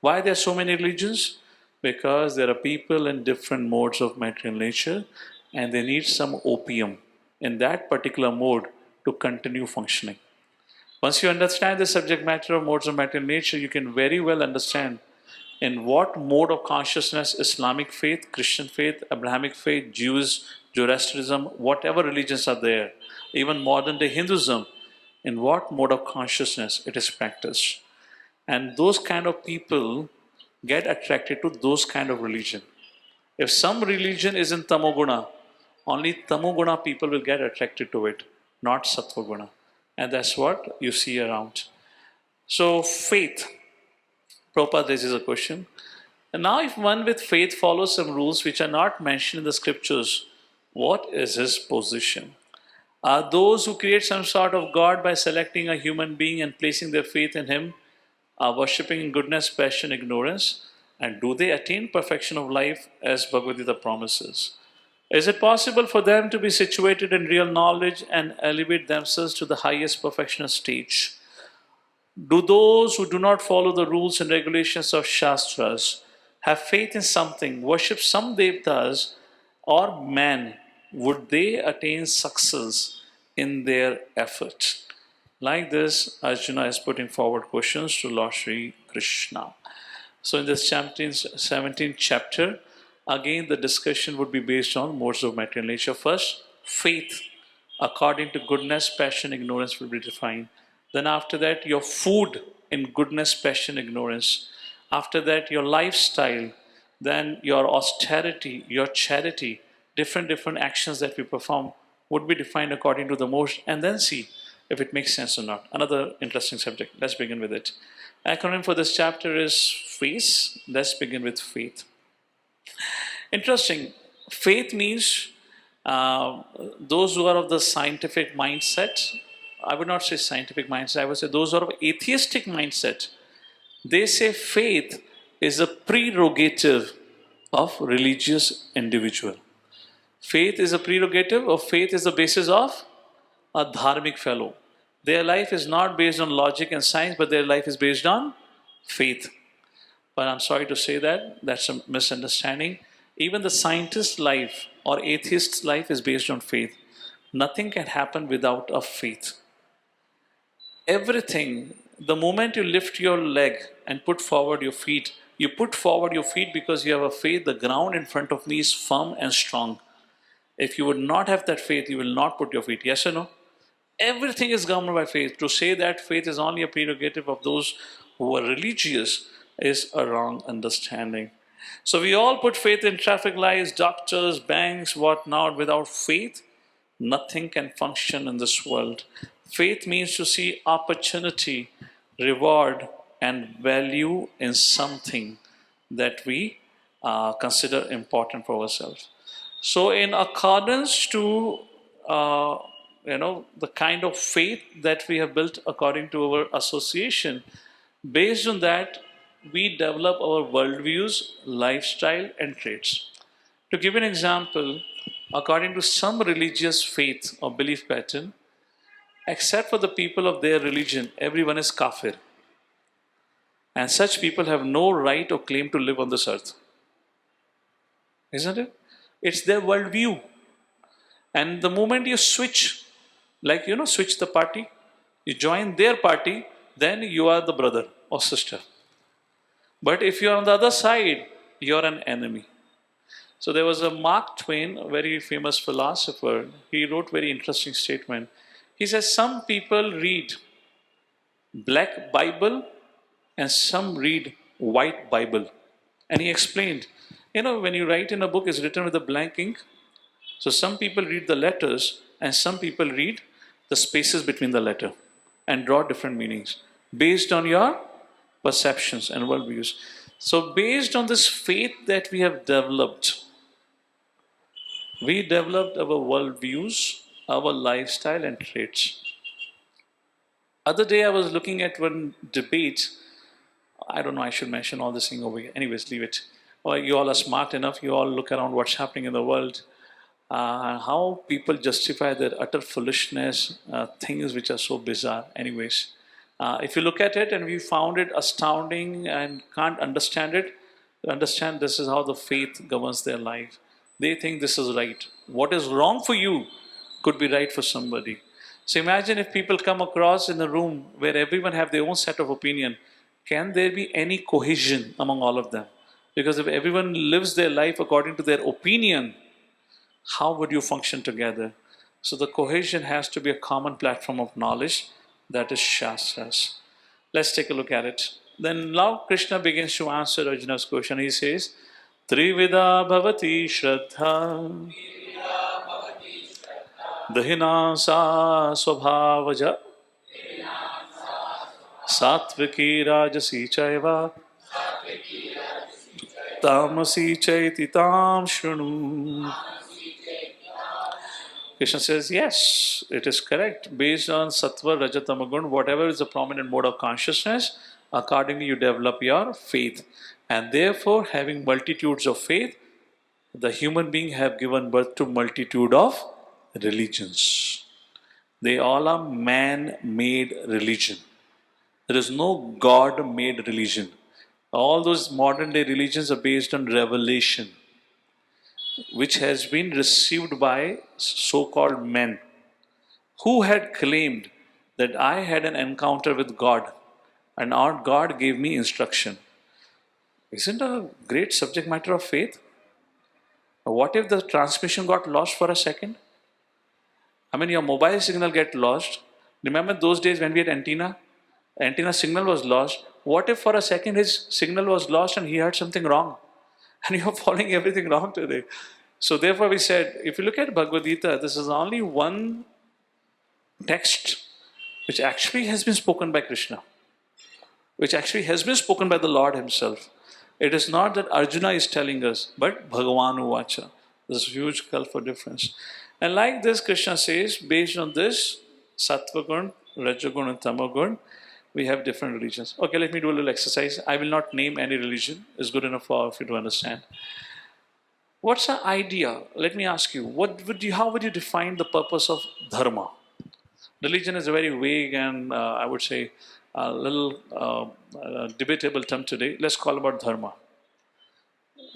Why there are so many religions? Because there are people in different modes of material nature and they need some opium in that particular mode to continue functioning. Once you understand the subject matter of modes of material nature, you can very well understand in what mode of consciousness Islamic faith, Christian faith, Abrahamic faith, Jews, Zoroastrianism, whatever religions are there, even modern day Hinduism, in what mode of consciousness it is practiced. And those kind of people get attracted to those kind of religion. If some religion is in Tamoguna, only Tamoguna people will get attracted to it, not Sattvaguna. And that's what you see around. So, faith. Prabhupada raises a question. And now, if one with faith follows some rules which are not mentioned in the scriptures, what is his position? Are those who create some sort of God by selecting a human being and placing their faith in him are worshipping in goodness, passion, ignorance? And do they attain perfection of life as Bhagavad Gita promises? Is it possible for them to be situated in real knowledge and elevate themselves to the highest perfectional stage? Do those who do not follow the rules and regulations of Shastras have faith in something, worship some devtas or man? Would they attain success in their effort? Like this, Arjuna is putting forward questions to Lord Sri Krishna. So, in this 17th chapter, again the discussion would be based on modes of material nature. First, faith, according to goodness, passion, ignorance, will be defined. Then, after that, your food in goodness, passion, ignorance. After that, your lifestyle. Then, your austerity, your charity, different actions that we perform would be defined according to the modes, and then see if it makes sense or not. Another interesting subject. Let's begin with it. Acronym for this chapter is FACE. Let's begin with faith. Interesting. Faith means those who are of the scientific mindset. I would not say scientific mindset, I would say those who are of atheistic mindset. They say faith is a prerogative of religious individual. Faith is a prerogative, or faith is the basis of a dharmic fellow. Their life is not based on logic and science, but their life is based on faith. But I'm sorry to say that, that's a misunderstanding. Even the scientist's life or atheist's life is based on faith. Nothing can happen without a faith. Everything, the moment you lift your leg and put forward your feet, you put forward your feet because you have a faith. The ground in front of me is firm and strong. If you would not have that faith, you will not put your feet. Yes or no? Everything is governed by faith. To say that faith is only a prerogative of those who are religious is a wrong understanding. So we all put faith in traffic lights, doctors, banks, whatnot. Without faith, nothing can function in this world. Faith means to see opportunity, reward, and value in something that we consider important for ourselves. So, in accordance to the kind of faith that we have built according to our association, based on that, we develop our worldviews, lifestyle, and traits. To give an example, according to some religious faith or belief pattern, except for the people of their religion, everyone is kafir. And such people have no right or claim to live on this earth. Isn't it? It's their worldview. And the moment you switch, like switch the party, you join their party, then you are the brother or sister. But if you're on the other side, you're an enemy. So there was a Mark Twain, a very famous philosopher. He wrote very interesting statement. He says some people read black Bible and some read white Bible. And he explained, when you write in a book, it's written with a blank ink. So some people read the letters and some people read the spaces between the letter and draw different meanings based on your perceptions and worldviews. So based on this faith that we have developed, we developed our worldviews, our lifestyle and traits. Other day I was looking at one debate. I don't know, I should mention all this thing over here. Anyways, leave it. Well, you all are smart enough. You all look around what's happening in the world. How people justify their utter foolishness, things which are so bizarre. Anyways, if you look at it and we found it astounding and can't understand it, understand this is how the faith governs their life. They think this is right. What is wrong for you could be right for somebody. So imagine if people come across in a room where everyone have their own set of opinion, can there be any cohesion among all of them? Because if everyone lives their life according to their opinion, how would you function together? So the cohesion has to be a common platform of knowledge, that is Shastras. Let's take a look at it. Then now Krishna begins to answer Arjuna's question. He says, Trivida bhavati shraddha dahina sa swabhavaja satviki rajasi chaiva tamasi chaiti tam shrunu. Krishna says, yes, it is correct. Based on sattva, rajatamagun, whatever is the prominent mode of consciousness, accordingly you develop your faith. And therefore, having multitudes of faith, the human being have given birth to multitude of religions. They all are man-made religion. There is no God-made religion. All those modern-day religions are based on revelation, which has been received by so-called men who had claimed that I had an encounter with God and our God gave me instruction. Isn't a great subject matter of faith? What if the transmission got lost for a second? I mean, your mobile signal get lost. Remember those days when we had antenna? Antenna signal was lost. What if for a second his signal was lost and he heard something wrong? And you're following everything wrong today. So therefore we said, if you look at Bhagavad Gita, this is only one text which actually has been spoken by Krishna, which actually has been spoken by the Lord himself. It is not that Arjuna is telling us, but Bhagavan Uvacha. There's a huge gulf of difference. And like this, Krishna says, based on this, Sattva Gun, Rajagun and Tamagun, we have different religions. Okay, let me do a little exercise. I will not name any religion. It's good enough for all of you to understand. What's the idea? Let me ask you, how would you define the purpose of dharma? Religion is a very vague and I would say a little debatable term today. Let's call about dharma.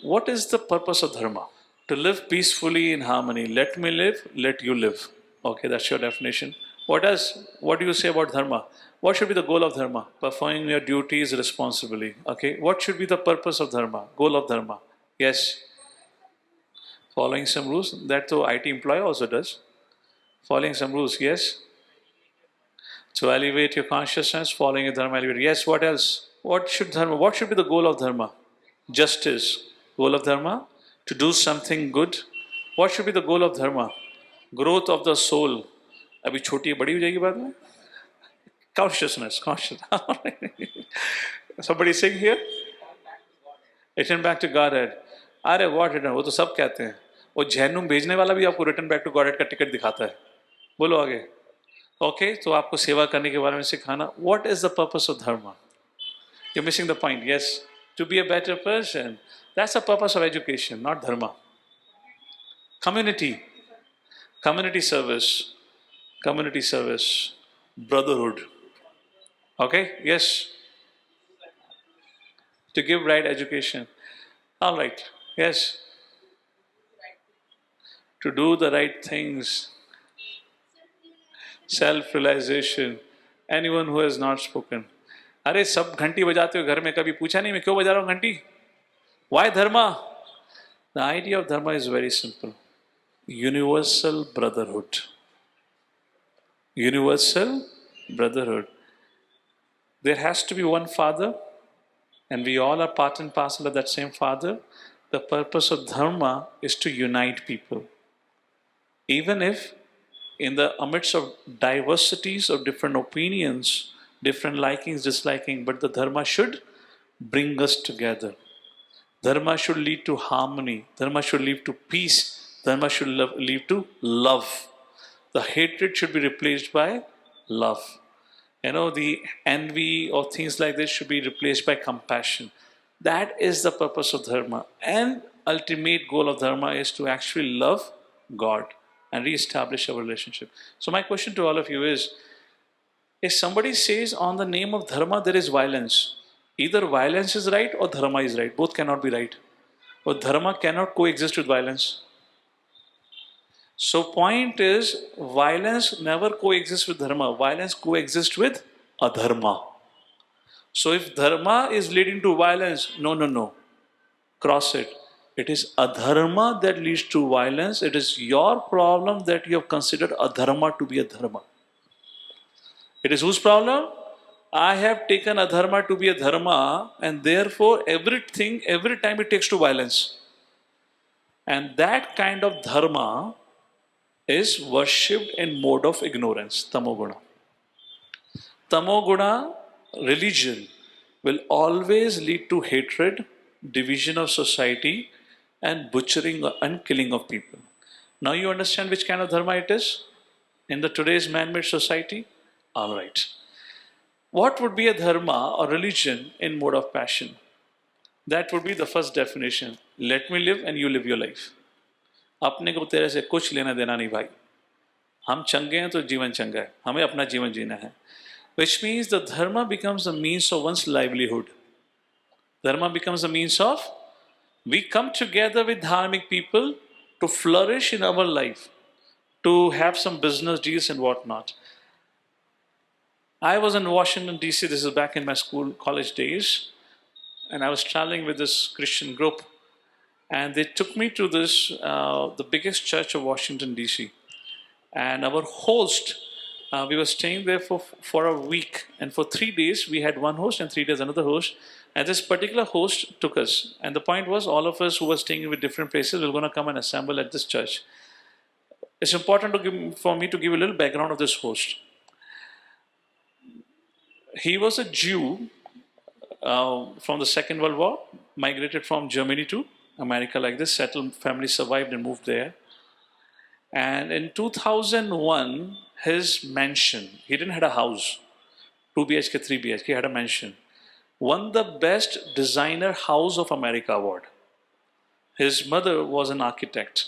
What is the purpose of dharma? To live peacefully in harmony. Let me live, let you live. Okay, that's your definition. What else? What do you say about dharma? What should be the goal of dharma? Performing your duties responsibly. Okay, what should be the purpose of dharma? Goal of dharma? Yes. Following some rules. That the IT employee also does. Following some rules, yes. To elevate your consciousness, following a dharma elevate. Yes, what else? What should be the goal of dharma? Justice. Goal of dharma? To do something good. What should be the goal of dharma? Growth of the soul. अभी छोटी बड़ी हो जाएगी बाद में? Consciousness. Somebody sing here? Return back to Godhead. अरे what return? वो तो सब कहते हैं. वो जहन्नुम भेजने वाला भी आपको return back to Godhead का टिकट दिखाता है. बोलो आगे. Okay, तो आपको सेवा करने के बारे में सिखाना. What is the purpose of dharma? You're missing the point. Yes, to be a better person. That's the purpose of education, not dharma. Community service, brotherhood. Okay, yes. To give right education. All right, yes. To do the right things. Self-realization. Anyone who has not spoken. अरे सब घंटी बजाते हो घर में, कभी पूछा नहीं मैं क्यों बजा रहा हूँ घंटी? Why dharma? The idea of dharma is very simple. Universal brotherhood. Universal brotherhood. There has to be one father, and we all are part and parcel of that same father. The purpose of dharma is to unite people. Even if in the amidst of diversities of different opinions, different likings, disliking, but the dharma should bring us together. Dharma should lead to harmony. Dharma should lead to peace. Dharma should lead to love. The hatred should be replaced by love. The envy or things like this should be replaced by compassion. That is the purpose of dharma. And ultimate goal of dharma is to actually love God and re-establish our relationship. So my question to all of you is, if somebody says on the name of dharma there is violence, either violence is right or dharma is right. Both cannot be right. But dharma cannot coexist with violence. So point is, violence never coexists with dharma. Violence coexists with adharma. So if dharma is leading to violence, no, no, no. Cross it. It is adharma that leads to violence. It is your problem that you have considered adharma to be a dharma. It is whose problem? I have taken adharma to be a dharma, and therefore everything, every time it takes to violence. And that kind of dharma is worshipped in mode of ignorance, tamoguna. Tamoguna religion will always lead to hatred, division of society, and butchering and killing of people. Now you understand which kind of dharma it is in the today's man-made society? All right. What would be a dharma or religion in mode of passion? That would be the first definition. Let me live and you live your life. अपने को तेरे से कुछ लेना देना नहीं भाई. हम चंगे हैं तो जीवन चंगा है. हमें अपना जीवन जीना है. Which means the dharma becomes the means of one's livelihood. Dharma becomes the means of, we come together with dharmic people to flourish in our life, to have some business deals and whatnot. I was in Washington, D.C., this is back in my college days, and I was traveling with this Christian group, and they took me to this, the biggest church of Washington, D.C. And our host, we were staying there for a week, and for 3 days we had one host and 3 days another host. And this particular host took us. And the point was, all of us who were staying with different places were going to come and assemble at this church. It's important for me to give a little background of this host. He was a Jew from the Second World War, migrated from Germany to America like this, settled, family survived and moved there. And in 2001, his mansion, he didn't have a house, 2 BHK, 3 BHK, he had a mansion, won the Best Designer House of America award. His mother was an architect.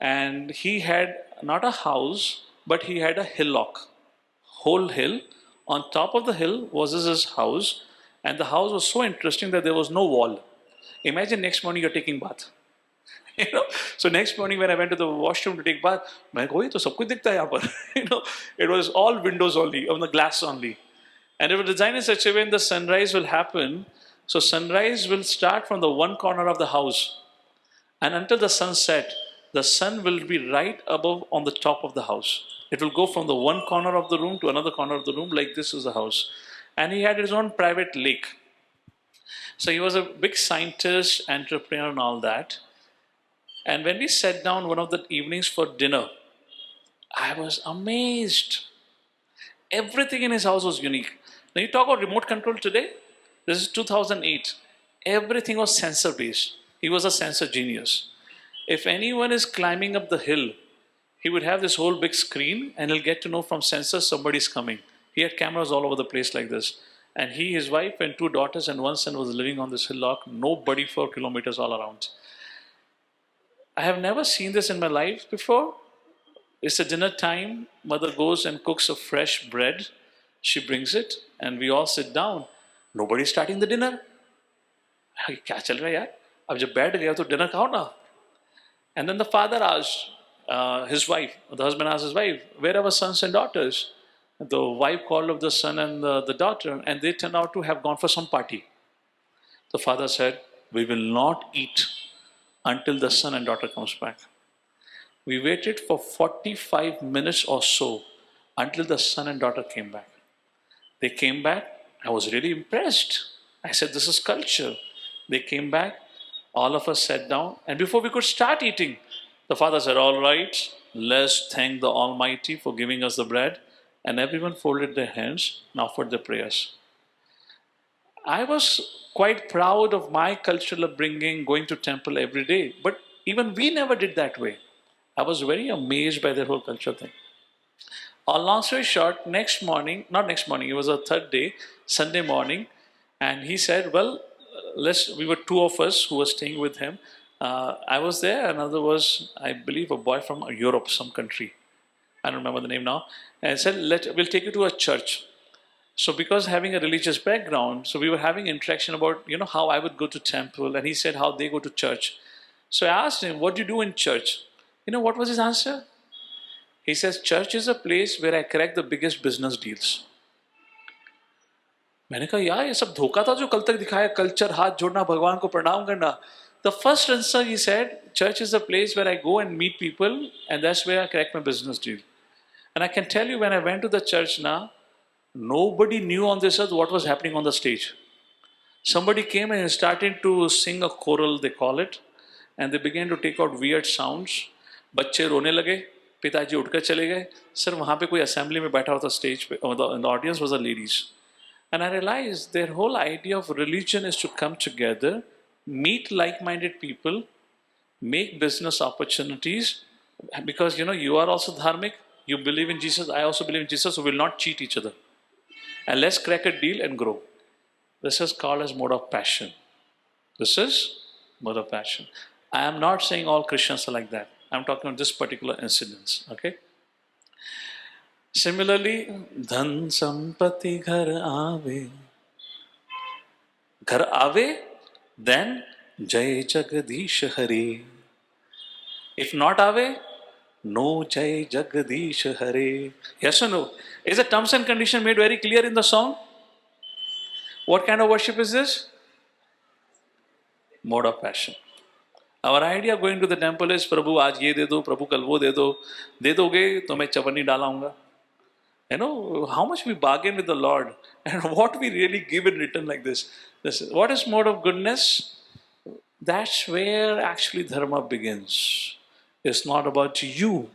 And he had not a house, but he had a hillock, whole hill. On top of the hill was his house. And the house was so interesting that there was no wall. Imagine next morning you're taking bath. You know, so next morning when I went to the washroom to take bath, मैं कोई तो सब कुछ दिखता है यहाँ पर. You know, it was all windows only, on the glass only. And it was designed in such a way when the sunrise will happen. So sunrise will start from the one corner of the house, and until the sunset, the sun will be right above on the top of the house. It will go from the one corner of the room to another corner of the room, like this is the house. And he had his own private lake. So he was a big scientist, entrepreneur, and all that. And when we sat down one of the evenings for dinner, I was amazed. Everything in his house was unique. Now you talk about remote control today. This is 2008. Everything was sensor based. He was a sensor genius. If anyone is climbing up the hill, he would have this whole big screen and he'll get to know from sensors somebody's coming. He had cameras all over the place like this. And he, his wife, and 2 daughters and 1 son was living on this hillock. Nobody for kilometers all around. I have never seen this in my life before. It's a dinner time. Mother goes and cooks a fresh bread. She brings it and we all sit down. Nobody's starting the dinner. क्या चल रहा है यार? अब जब बैठ गया तो dinner खाओ ना. And then the father asked his wife, the husband asked his wife, where are our sons and daughters? The wife called up the son and the daughter, and they turned out to have gone for some party. The father said, we will not eat until the son and daughter comes back. We waited for 45 minutes or so until the son and daughter came back. They came back. I was really impressed. I said, this is culture. They came back. All of us sat down. And before we could start eating, the father said, all right, let's thank the Almighty for giving us the bread. And everyone folded their hands and offered their prayers. I was quite proud of my cultural upbringing, going to temple every day. But even we never did that way. I was very amazed by the whole culture thing. Long story short, next morning, not next morning, it was a third day, Sunday morning, and he said, well, we were 2 of us who were staying with him. I was there, another was, I believe, a boy from Europe, some country. I don't remember the name now. And said, we'll take you to a church. So because having a religious background, so we were having interaction about, how I would go to temple, and he said how they go to church. So I asked him, what do you do in church? You know what was his answer? He says, church is a place where I crack the biggest business deals. मैंने कहा यार ये सब धोखा था जो कल तक दिखाया, कल्चर, हाथ जोड़ना, भगवान को प्रणाम करना. The first answer he said, church is a place where I go and meet people and that's where I crack my business deal. And I can tell you when I went to the church now, nobody knew on this earth what was happening on the stage. Somebody came and started to sing a choral, they call it, and they began to take out weird sounds. बच्चे रोने लगे, पिताजी उठकर चले गए. Sir वहाँ पे कोई असेंबली में बैठा होता स्टेज पे, the audience was the ladies. And I realized their whole idea of religion is to come together, meet like-minded people, make business opportunities, because you are also dharmic, you believe in Jesus, I also believe in Jesus, so we'll not cheat each other. And let's crack a deal and grow. This is called as mode of passion. This is mode of passion. I am not saying all Christians are like that. I'm talking about this particular incidents. Okay? Similarly, dhan sampati ghar aave, then jai jagadish hare. If not aave, no jai jagadish hare. Yes or no? Is the terms and condition made very clear in the song? What kind of worship is this? Mode of passion. Our idea of going to the temple is, Prabhu, आज ये दे दो, Prabhu कल वो दे दो, दे दोगे तो मैं चवन्नी डालाऊंगा. How much we bargain with the Lord and what we really give in return like this. What is mode of goodness? That's where actually dharma begins. It's not about you,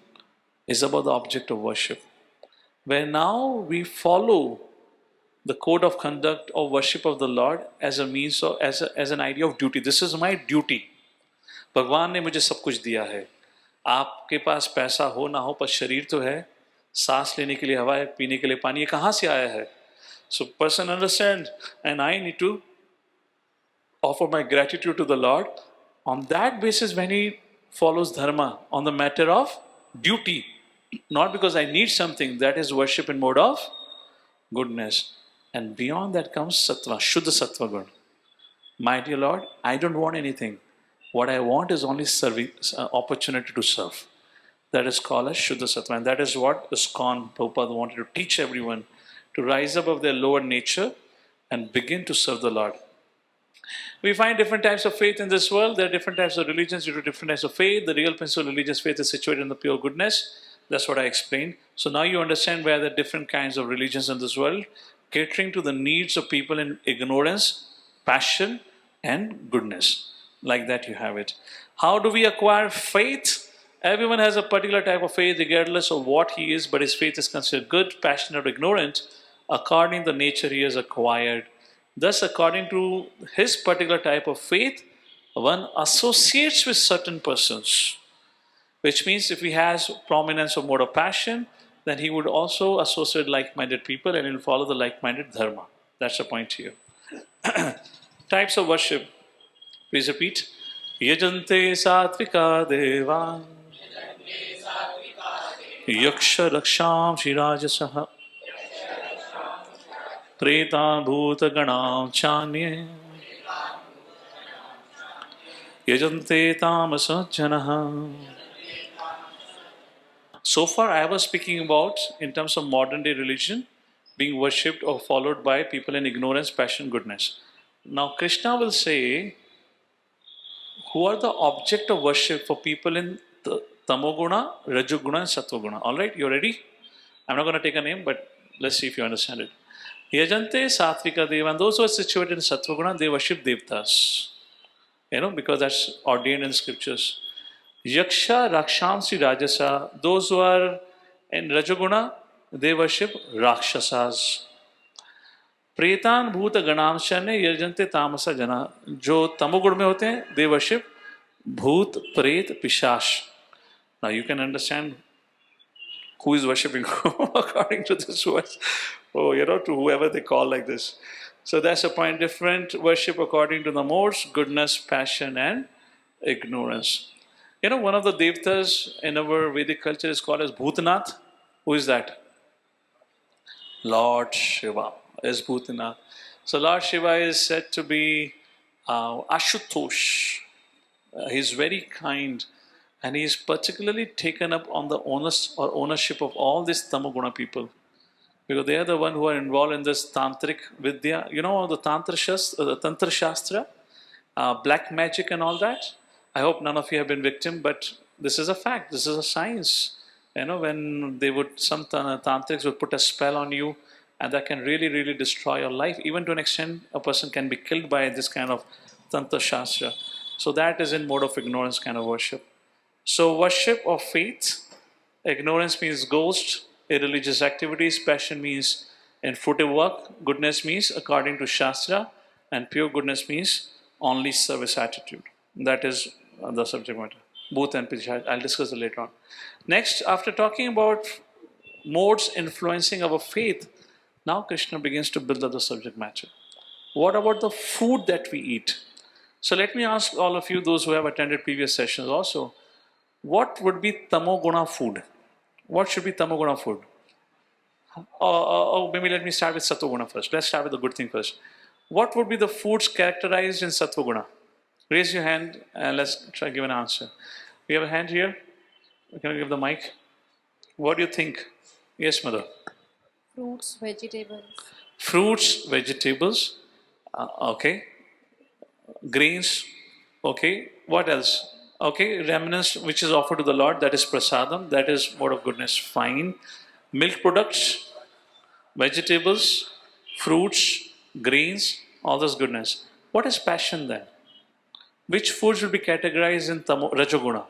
it's about the object of worship. Where now we follow the code of conduct of worship of the Lord as a means of, as an idea of duty. This is my duty. भगवान ने मुझे सब कुछ दिया है. आपके पास पैसा हो ना हो पर शरीर तो है, सांस लेने के लिए हवा है, पीने के लिए पानी, ये कहाँ से आया है? So person understand, and I need to offer my gratitude to the Lord. On that basis, when he follows dharma on the matter of duty, not because I need something, that is worship in mode of goodness. And beyond that comes sattva, shuddha sattva gun. My dear Lord, I don't want anything. What I want is only service, opportunity to serve. That is called as shuddha sattva. And that is what ISKCON Prabhupada wanted to teach everyone, to rise above their lower nature and begin to serve the Lord. We find different types of faith in this world. There are different types of religions due to different types of faith. The real principle of religious faith is situated in the pure goodness. That's what I explained. So now you understand where there are different kinds of religions in this world, catering to the needs of people in ignorance, passion, and goodness. Like that you have it. How do we acquire faith? Everyone has a particular type of faith regardless of what he is, but his faith is considered good, passionate, or ignorant according to the nature he has acquired. Thus, according to his particular type of faith, one associates with certain persons. Which means if he has prominence of mode of passion, then he would also associate like-minded people and he'll follow the like-minded dharma. That's the point here. Types of worship. Please repeat. Yajante satvika deva yaksha raksham shirajasaha preta bhuta ganam chanye yajante tamasa janaha. So far I was speaking about, in terms of modern day religion, being worshipped or followed by people in ignorance, passion, goodness. Now Krishna will say, who are the object of worship for people in Tamoguna, Rajoguna and Satvaguna. Alright, you ready? I'm not going to take a name, but let's see if you understand it. Yajante Satvika Deva, and those who are situated in Satvaguna, they worship Devtas. Because that's ordained in scriptures. Yaksha Rakshamsi Rajasa, those who are in Rajoguna, they worship Rakshasas. प्रेतान भूत गणांश ने यजंते तामसा जना, जो तमोगुण में होते हैं they worship भूत प्रेत पिशाच. Now you can understand who is worshipping who according to this verse. To whoever they call like this. So that's a point. Different worship according to the modes, goodness, passion, and ignorance. One of the devtas in our Vedic culture is called as Bhutanath. Who is that? Lord Shiva is Bhutanath. So Lord Shiva is said to be Ashutosh. He's very kind And he is particularly taken up on the ownership of all these Tamoguna people. Because they are the one who are involved in this tantric vidya. You know the Tantra Shastra, black magic and all that. I hope none of you have been victim, but this is a fact. This is a science. You know, when they would, some tantrics would put a spell on you, and that can really, really destroy your life. Even to an extent, a person can be killed by this kind of Tantra Shastra. So that is in mode of ignorance kind of worship. So worship of faith, ignorance means ghost, irreligious activities, passion means infruitive work, goodness means according to Shastra, and pure goodness means only service attitude. That is the subject matter. Bhuta and Picha. I'll discuss it later on. Next, after talking about modes influencing our faith, now Krishna begins to build up the subject matter. What about the food that we eat? So let me ask all of you, those who have attended previous sessions also, what would be tamoguna food? What should be tamoguna food? Or maybe let me start with sattva first. Let's start with the good thing first. What would be the foods characterized in sattva? Raise your hand and let's try to give an answer. We have a hand here. Can I give the mic? What do you think? Yes, mother. Fruits, vegetables. Fruits, vegetables. Okay. Grains. Okay. What else? Okay. Remnants which is offered to the Lord. That is prasadam. That is mode of goodness. Fine. Milk products, vegetables, fruits, grains. All this goodness. What is passion then? Which foods will be categorized in Rajoguna?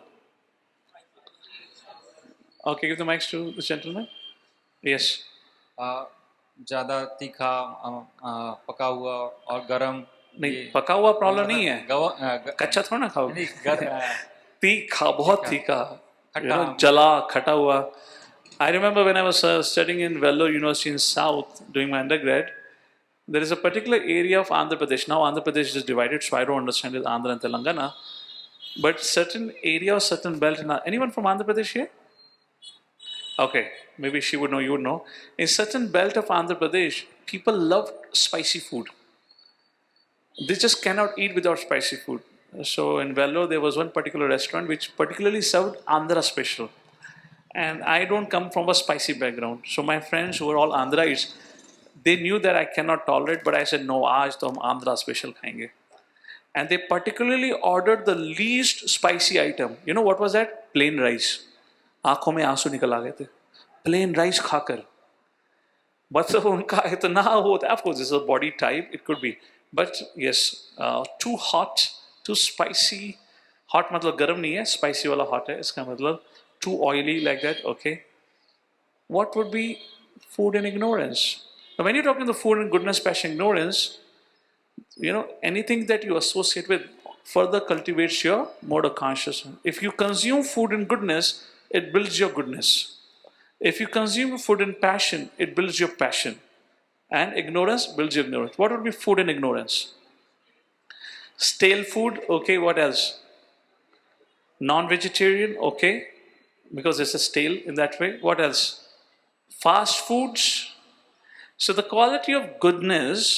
Okay, give the mics to the gentleman. Yes. ज़्यादा तीखा पका हुआ और गरम नहीं पका हुआ problem नहीं है कच्चा थोड़ा ना खाओ तीखा बहुत तीखा जला खटा हुआ I remember when I was studying in Vellore University in South doing my undergrad, there is a particular area of Andhra Pradesh. Now Andhra Pradesh is divided, so I don't understand it, Andhra and Telangana. But certain area or certain belt, anyone from Andhra Pradesh here? Okay, maybe she would know, you would know. In certain belt of Andhra Pradesh, people love spicy food. They just cannot eat without spicy food. So in Vellore, there was one particular restaurant which particularly served Andhra special. And I don't come from a spicy background. So my friends who were all Andhrais, they knew that I cannot tolerate, but I said, no, aaj to hum Andhra special khayenge. And they particularly ordered the least spicy item. You know what was that? Plain rice. आंखों में आंसू निकल आ गए थे plain rice खाकर बस उनका इतना होता है of course this is a body type it could be but yes too hot too spicy hot मतलब गर्म नहीं है स्पाइसी वाला हॉट है इसका मतलब too oily like that okay what would be food and ignorance now when you're talking the food and goodness passion ignorance you know anything that you associate with further cultivates your mode of consciousness if you consume food and goodness it builds your goodness. If you consume food and passion, it builds your passion. And ignorance builds your ignorance. What would be food and ignorance? Stale food, okay, what else? Non-vegetarian, okay, because it's a stale in that way. What else? Fast foods. So the quality of goodness,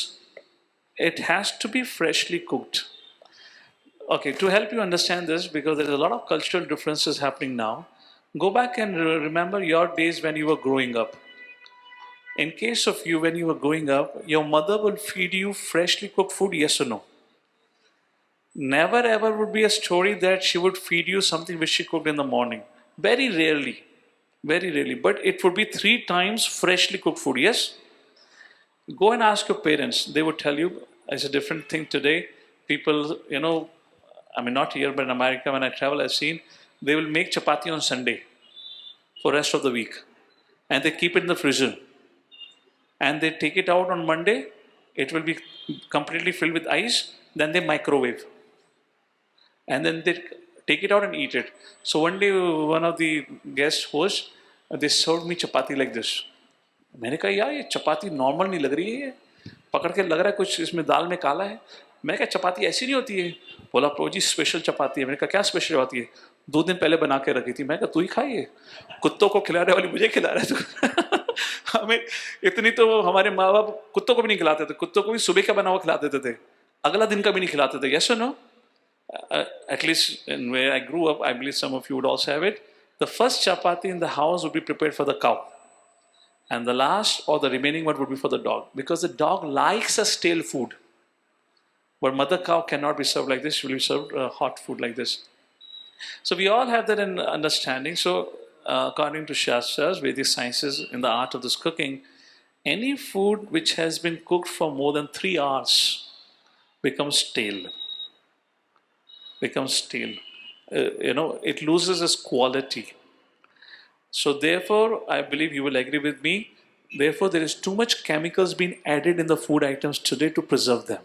it has to be freshly cooked. Okay, to help you understand this, because there's a lot of cultural differences happening now, go back and remember your days when you were growing up. In case of you, when you were growing up, your mother will feed you freshly cooked food, yes or no? Never ever would be a story that she would feed you something which she cooked in the morning. Very rarely. Very rarely. But it would be 3 times freshly cooked food, yes? Go and ask your parents. They would tell you, it's a different thing today. People, you know, I mean not here, but in America when I travel, I've seen, they will make chapati on Sunday for rest of the week. And they keep it in the freezer. And they take it out on Monday. It will be completely filled with ice. Then they microwave. And then they take it out and eat it. So one day, one of the guest hosts, they served me chapati like this. मैंने कहा यार ये चपाती normal नहीं लग रही है पकड़ के लग रहा है कुछ इसमें दाल में काला है मैंने कहा चपाती ऐसी नहीं होती है बोला प्रो जी स्पेशल चपाती है मैंने कहा क्या स्पेशल होती है 2 दिन पहले बना के रखी थी मैं कहा तू ही खाइए कुत्तों को खिला रहे वाली मुझे खिला रहा है तू हमें इतनी तो हमारे माँ बाप कुत्तों को भी नहीं खिलाते थे कुत्तों को भी सुबह का बना हुआ खिला देते थे अगला दिन का भी नहीं खिलाते थे yes no At least in where I grew up, I believe some of you would also have it. The first chapati in the house would be prepared for the cow, and the last or the remaining one would be for the dog, because the dog likes a stale food. But mother cow cannot be served like this; she will be served hot food like this. So we all have that in understanding. So according to Shastras, Vedic sciences, in the art of this cooking, any food which has been cooked for more than 3 hours becomes stale. Becomes stale. It loses its quality. So therefore, I believe you will agree with me. Therefore, there is too much chemicals being added in the food items today to preserve them.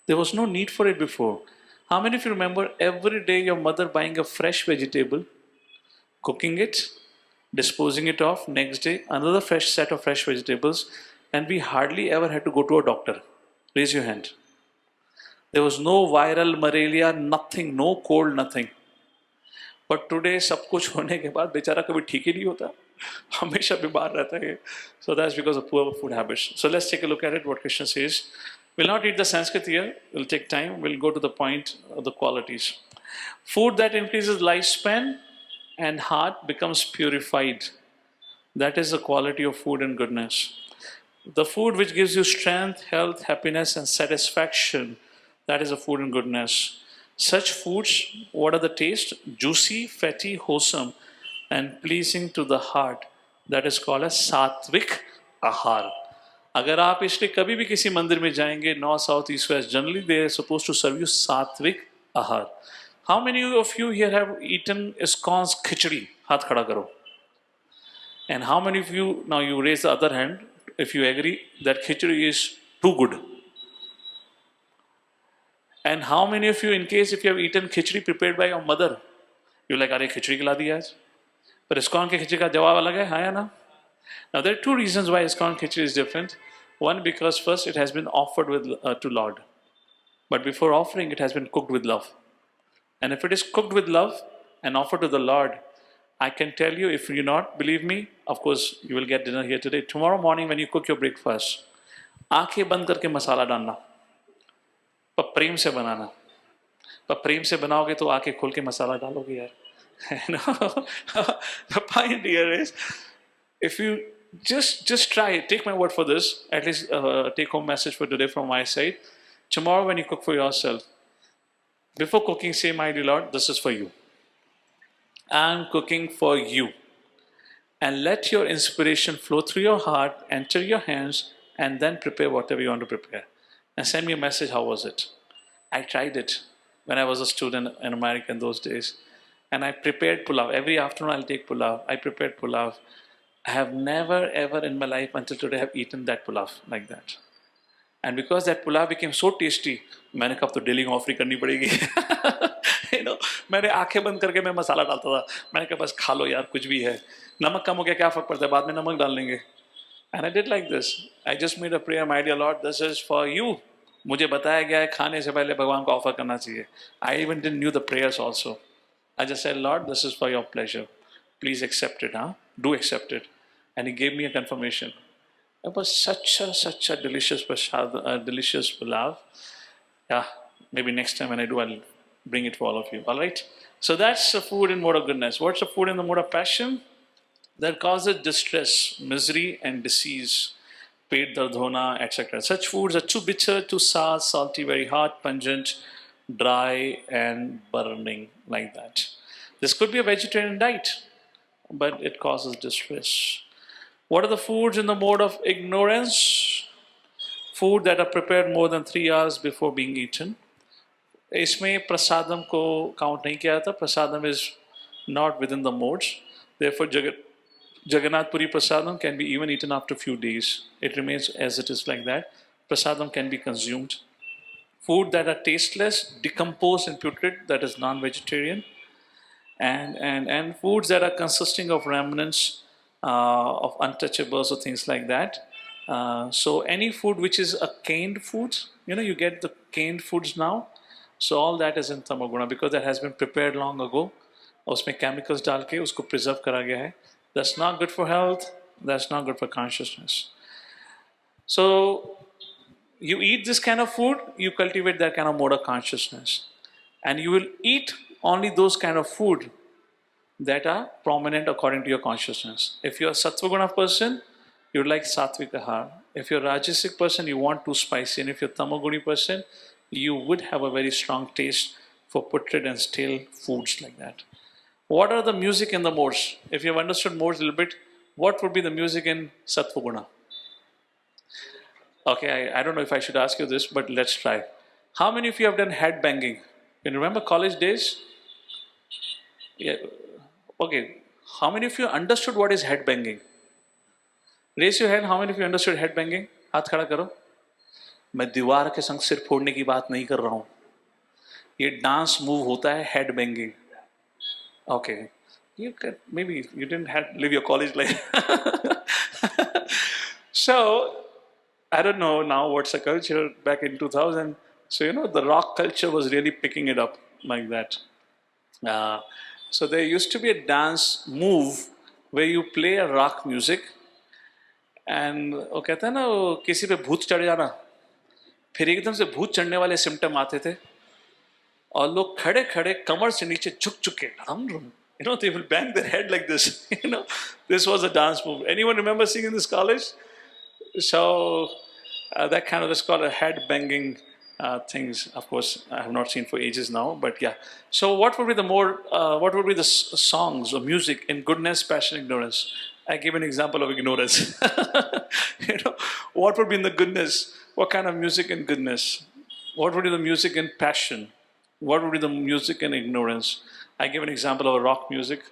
There was no need for it before. How many of you remember every day your mother buying a fresh vegetable, cooking it, disposing it off, next day another fresh set of fresh vegetables, and we hardly ever had to go to a doctor? Raise your hand. There was no viral malaria, nothing, no cold, nothing. But today सब कुछ होने के बाद बेचारा कभी ठीक ही नहीं होता, हमेशा बीमार रहता है. So that's because of poor food habits. So let's take a look at it, what Krishna says. We'll not read the Sanskrit here, we'll take time, we'll go to the point of the qualities. Food that increases lifespan and heart becomes purified. That is the quality of food and goodness. The food which gives you strength, health, happiness, and satisfaction, that is a food and goodness. Such foods, what are the taste? Juicy, fatty, wholesome, and pleasing to the heart. That is called as sattvic ahar. अगर आप इसलिए कभी भी किसी मंदिर में जाएंगे, north south east west, generally they are suppose to serve you sattvic ahar. How many of you here have eaten ISKCON's khichdi? हाथ खड़ा करो. And how many of you, now you raise the other hand, if you agree that khichdi is too good? And how many of you, in case if you have eaten khichdi prepared by your mother, you're like, अरे खिचड़ी खिला दी आज? पर ISKCON के खिचड़ी का जवाब अलग है, हाँ या ना? Now there are two reasons why ISKCON Khichdi is different. One, because first it has been offered to Lord. But before offering, it has been cooked with love. And if it is cooked with love and offered to the Lord, I can tell you, if you not believe me, of course you will get dinner here today. Tomorrow morning when you cook your breakfast, आंखें बंद करके मसाला डालना, पर प्रेम से बनाना. पर प्रेम से बनाओगे तो आंखें खोल के मसाला डालोगे यार. The point here is, if you just try it, take my word for this, at least take home message for today from my side. Tomorrow when you cook for yourself, before cooking say, my dear Lord, this is for you. I'm cooking for you. And let your inspiration flow through your heart, enter your hands, and then prepare whatever you want to prepare. And send me a message, how was it? I tried it when I was a student in America in those days. And I prepared pulav. Every afternoon I'll take pulav. I prepared pulav. I have never ever in my life until today have eaten that pulav like that. And because that pulav became so tasty, मैंने कहा तो daily offeree करनी पड़ेगी. मैंने आंखें बंद करके मैं मसाला डालता था. मैंने कहा बस खा लो यार, कुछ भी है. नमक कम हो गया क्या फर्क पड़ता है, बाद में नमक डाल लेंगे. And I did like this. I just made a prayer, my dear Lord, this is for you. मुझे बताया गया है खाने से पहले भगवान को ऑफर करना चाहिए. I even didn't knew the prayers also. I just said, Lord, this is for your pleasure. Please accept it, huh? Do accept it. And he gave me a confirmation. It was such a delicious delicious pulav. Yeah, maybe next time when I do, I'll bring it for all of you. All right? So that's the food in mode of goodness. What's the food in the mode of passion? That causes distress, misery, and disease. Pet dard hona, etc. Such foods are too bitter, too sour, salty, very hot, pungent, dry, and burning, like that. This could be a vegetarian diet, but it causes distress. What are the foods in the mode of ignorance? Food that are prepared more than 3 hours before being eaten. इसमें प्रसादम को count नहीं किया था. प्रसादम is not within the modes. Therefore, Jagannath Puri prasadam can be even eaten after a few days. It remains as it is like that. Prasadam can be consumed. Food that are tasteless, decomposed and putrid, that is non-vegetarian. And foods that are consisting of remnants of untouchables or things like that. So any food which is a canned food, you get the canned foods now. So all that is in tamoguna because that has been prepared long ago. उसमें chemicals डाल के उसको preserve करा गया है. That's not good for health. That's not good for consciousness. So You eat this kind of food, you cultivate that kind of mode of consciousness. And you will eat only those kind of food that are prominent according to your consciousness. If you're a Sattva-guna person, you like Sattvic ahar. If you're a Rajasic person, you want too spicy. And if you're a Tamoguni person, you would have a very strong taste for putrid and stale foods like that. What are the music in the modes? If you've understood modes a little bit, what would be the music in Sattva-guna? Okay, I don't know if I should ask you this, but let's try. How many of you have done head banging? Can you remember college days? Yeah. Okay. How many of you understood what is head banging? Raise your hand. How many of you understood head banging? हाथ खड़ा करो. मैं दीवार के संग सिर फोड़ने की बात नहीं कर रहा हूँ. ये डांस मूव होता है head banging. Okay. You could, maybe you didn't live your college life. So, I don't know now what's the culture back in 2000. So, the rock culture was really picking it up like that. So, there used to be a dance move where you play a rock music and वो कहते हैं ना वो किसी पे भूत चढ़ जाना, फिर एकदम से भूत चढ़ने वाले सिम्टम आते थे और लोग खड़े खड़े कमर से नीचे झुक झुक के they will bang their head like this. This was a dance move. Anyone remember seeing in this college? So that kind of is called a head banging things. Of course, I have not seen for ages now, but yeah. So what would be what would be the songs or music in goodness, passion, ignorance? I give an example of ignorance. What would be in the goodness? What kind of music in goodness? What would be the music in passion? What would be the music in ignorance? I give an example of a rock music.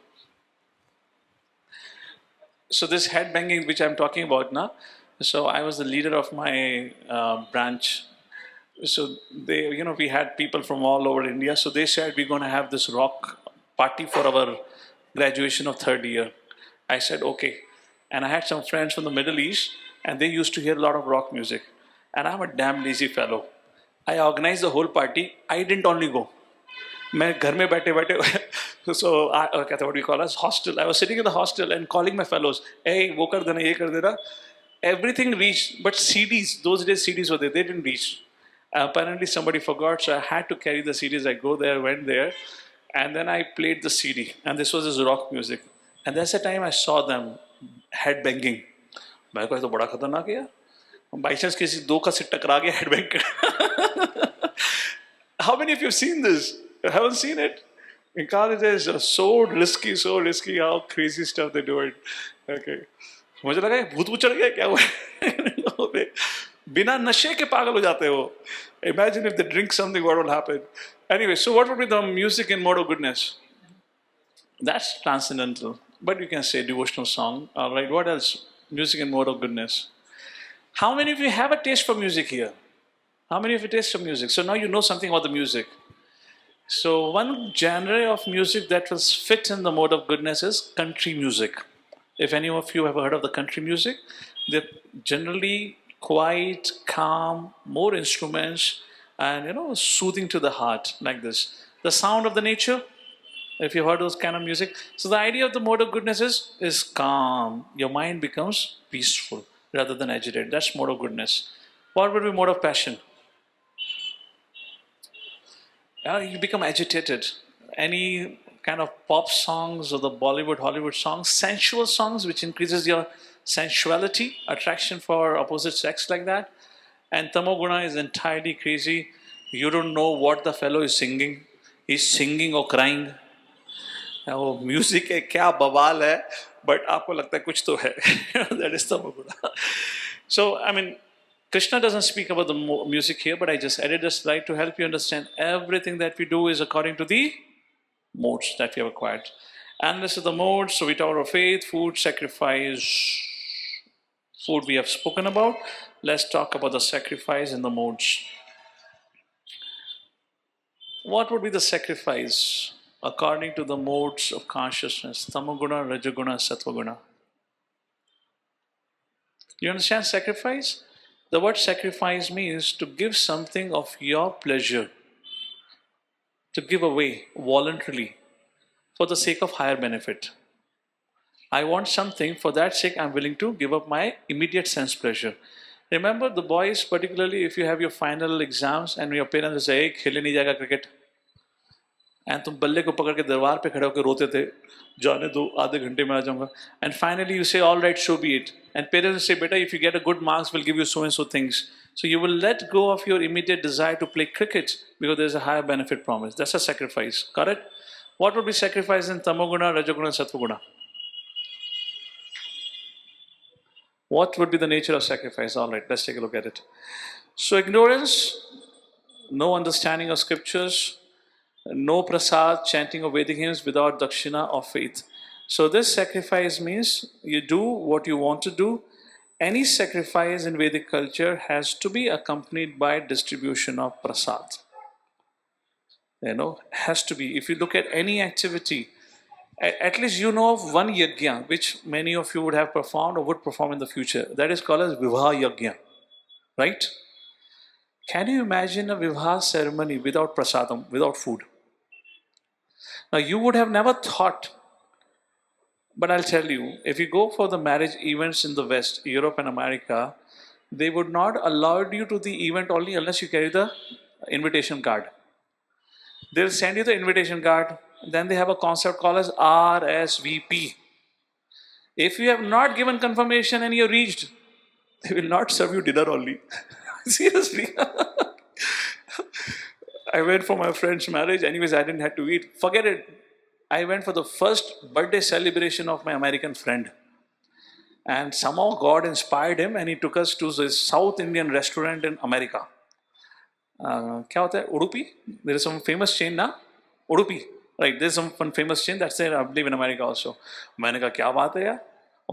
So this head banging which I'm talking about now, so I was the leader of my branch. So we had people from all over India. So they said we're going to have this rock party for our graduation of third year. I said, okay. And I had some friends from the Middle East and they used to hear a lot of rock music. And I'm a damn lazy fellow. I organized the whole party. I didn't only go. मैं घर में बैठे बैठे so what do you call us hostel. I was sitting in the hostel and calling my fellows, hey वो कर देना ये कर देना. Everything reached, but CDs, those days CDs were there, they didn't reach. Apparently somebody forgot, so I had to carry the CDs. I went there, and then I played the CD, and this was his rock music. And that's the time I saw them head banging. मैं को तो बड़ा खतरनाक है यार. By chance किसी दो का से टकरा गया head bang. How many of you have seen this? You haven't seen it? In college days, so risky, how crazy stuff they do it. Okay. मुझे लगा भूत चढ़ गया क्या हुआ? बिना नशे के पागल हो जाते हो. Imagine if they drink something, what will happen? Anyway, so what would be the music in mode of goodness? That's transcendental. But you can say devotional song. All right, what else? Music in mode of goodness. How many of you have a taste for music here? How many of you taste for music? So now you know something about the music. So one genre of music that was fit in the mode of goodness is country music. If any of you have heard of the country music, they're generally quiet, calm, more instruments, and soothing to the heart, like this. The sound of the nature, if you've heard those kind of music. So the idea of the mode of goodness is calm. Your mind becomes peaceful rather than agitated. That's mode of goodness. What would be mode of passion? You become agitated. Any kind of pop songs or the Bollywood, Hollywood songs, sensual songs, which increases your sensuality, attraction for opposite sex like that. And Tamoguna is entirely crazy. You don't know what the fellow is singing. He's singing or crying. वो music है क्या बवाल है, but आपको लगता है कुछ तो है. That is Tamoguna. So, I mean, Krishna doesn't speak about the music here, but I just added a slide to help you understand everything that we do is according to the modes that we have acquired. And this is the modes. So we talk about faith, food, sacrifice. Food we have spoken about. Let's talk about the sacrifice in the modes. What would be the sacrifice according to the modes of consciousness? Tamoguna, Rajaguna, Satvaguna. You understand sacrifice? The word sacrifice means to give something of your pleasure, to give away voluntarily for the sake of higher benefit. I want something, for that sake I'm willing to give up my immediate sense pleasure. Remember the boys, particularly if you have your final exams and your parents will say, hey, खेलने नहीं जाएगा cricket. And तुम बल्ले को पकड़ के दरबार पे खड़े होकर रोते थे, जाने दो आधे घंटे में आ जाऊंगा. And finally you say, all right, so be it. And parents will say, beta, if you get a good marks, we'll give you so and so things. So you will let go of your immediate desire to play cricket because there's a higher benefit promise. That's a sacrifice, correct? What would be sacrifice in Tamoguna, Rajoguna, Satvaguna? What would be the nature of sacrifice? All right, let's take a look at it. So ignorance, no understanding of scriptures, no prasad, chanting of Vedic hymns without dakshina of faith. So this sacrifice means you do what you want to do. Any sacrifice in Vedic culture has to be accompanied by distribution of prasad. Has to be. If you look at any activity, at least you know of one yajna which many of you would have performed or would perform in the future. That is called as Vivah Yajna, right? Can you imagine a Vivah ceremony without prasadam, without food? Now you would have never thought, but I'll tell you, if you go for the marriage events in the West, Europe and America, they would not allow you to the event only unless you carry the invitation card. They'll send you the invitation card. Then they have a concept called as RSVP. If you have not given confirmation and you're reached, they will not serve you dinner only. Seriously. I went for my friend's marriage. Anyways, I didn't have to eat. Forget it. I went for the first birthday celebration of my American friend. And somehow God inspired him and he took us to this South Indian restaurant in America. क्या होता है Udupi? There is some famous chain ना Udupi, right? There is some one famous chain that's there, I believe, in America also. मैंने कहा क्या बात है यार,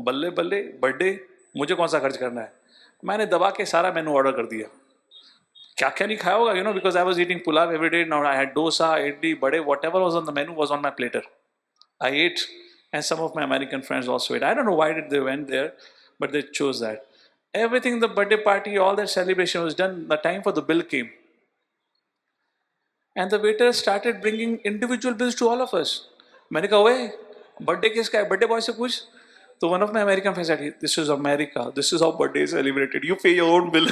बल्ले बल्ले बर्थडे, मुझे कौन सा खर्च करना है? मैंने दबा के सारा मेनू ऑर्डर कर दिया. क्या क्या नहीं खाया होगा, because I was eating pulav every day. Now I had dosa, idli, bade, whatever was on the menu was on my platter. I ate, and some of my American friends also ate. I don't know why did they went there, but they chose that. Everything, the birthday party, all that celebration was done. The time for the bill came. And the waiter started bringing individual bills to all of us. मैंने कहा ओए birthday किसका है, birthday boy से पूछ. So one of my American friends said, this is America, this is how birthday is celebrated, you pay your own bill.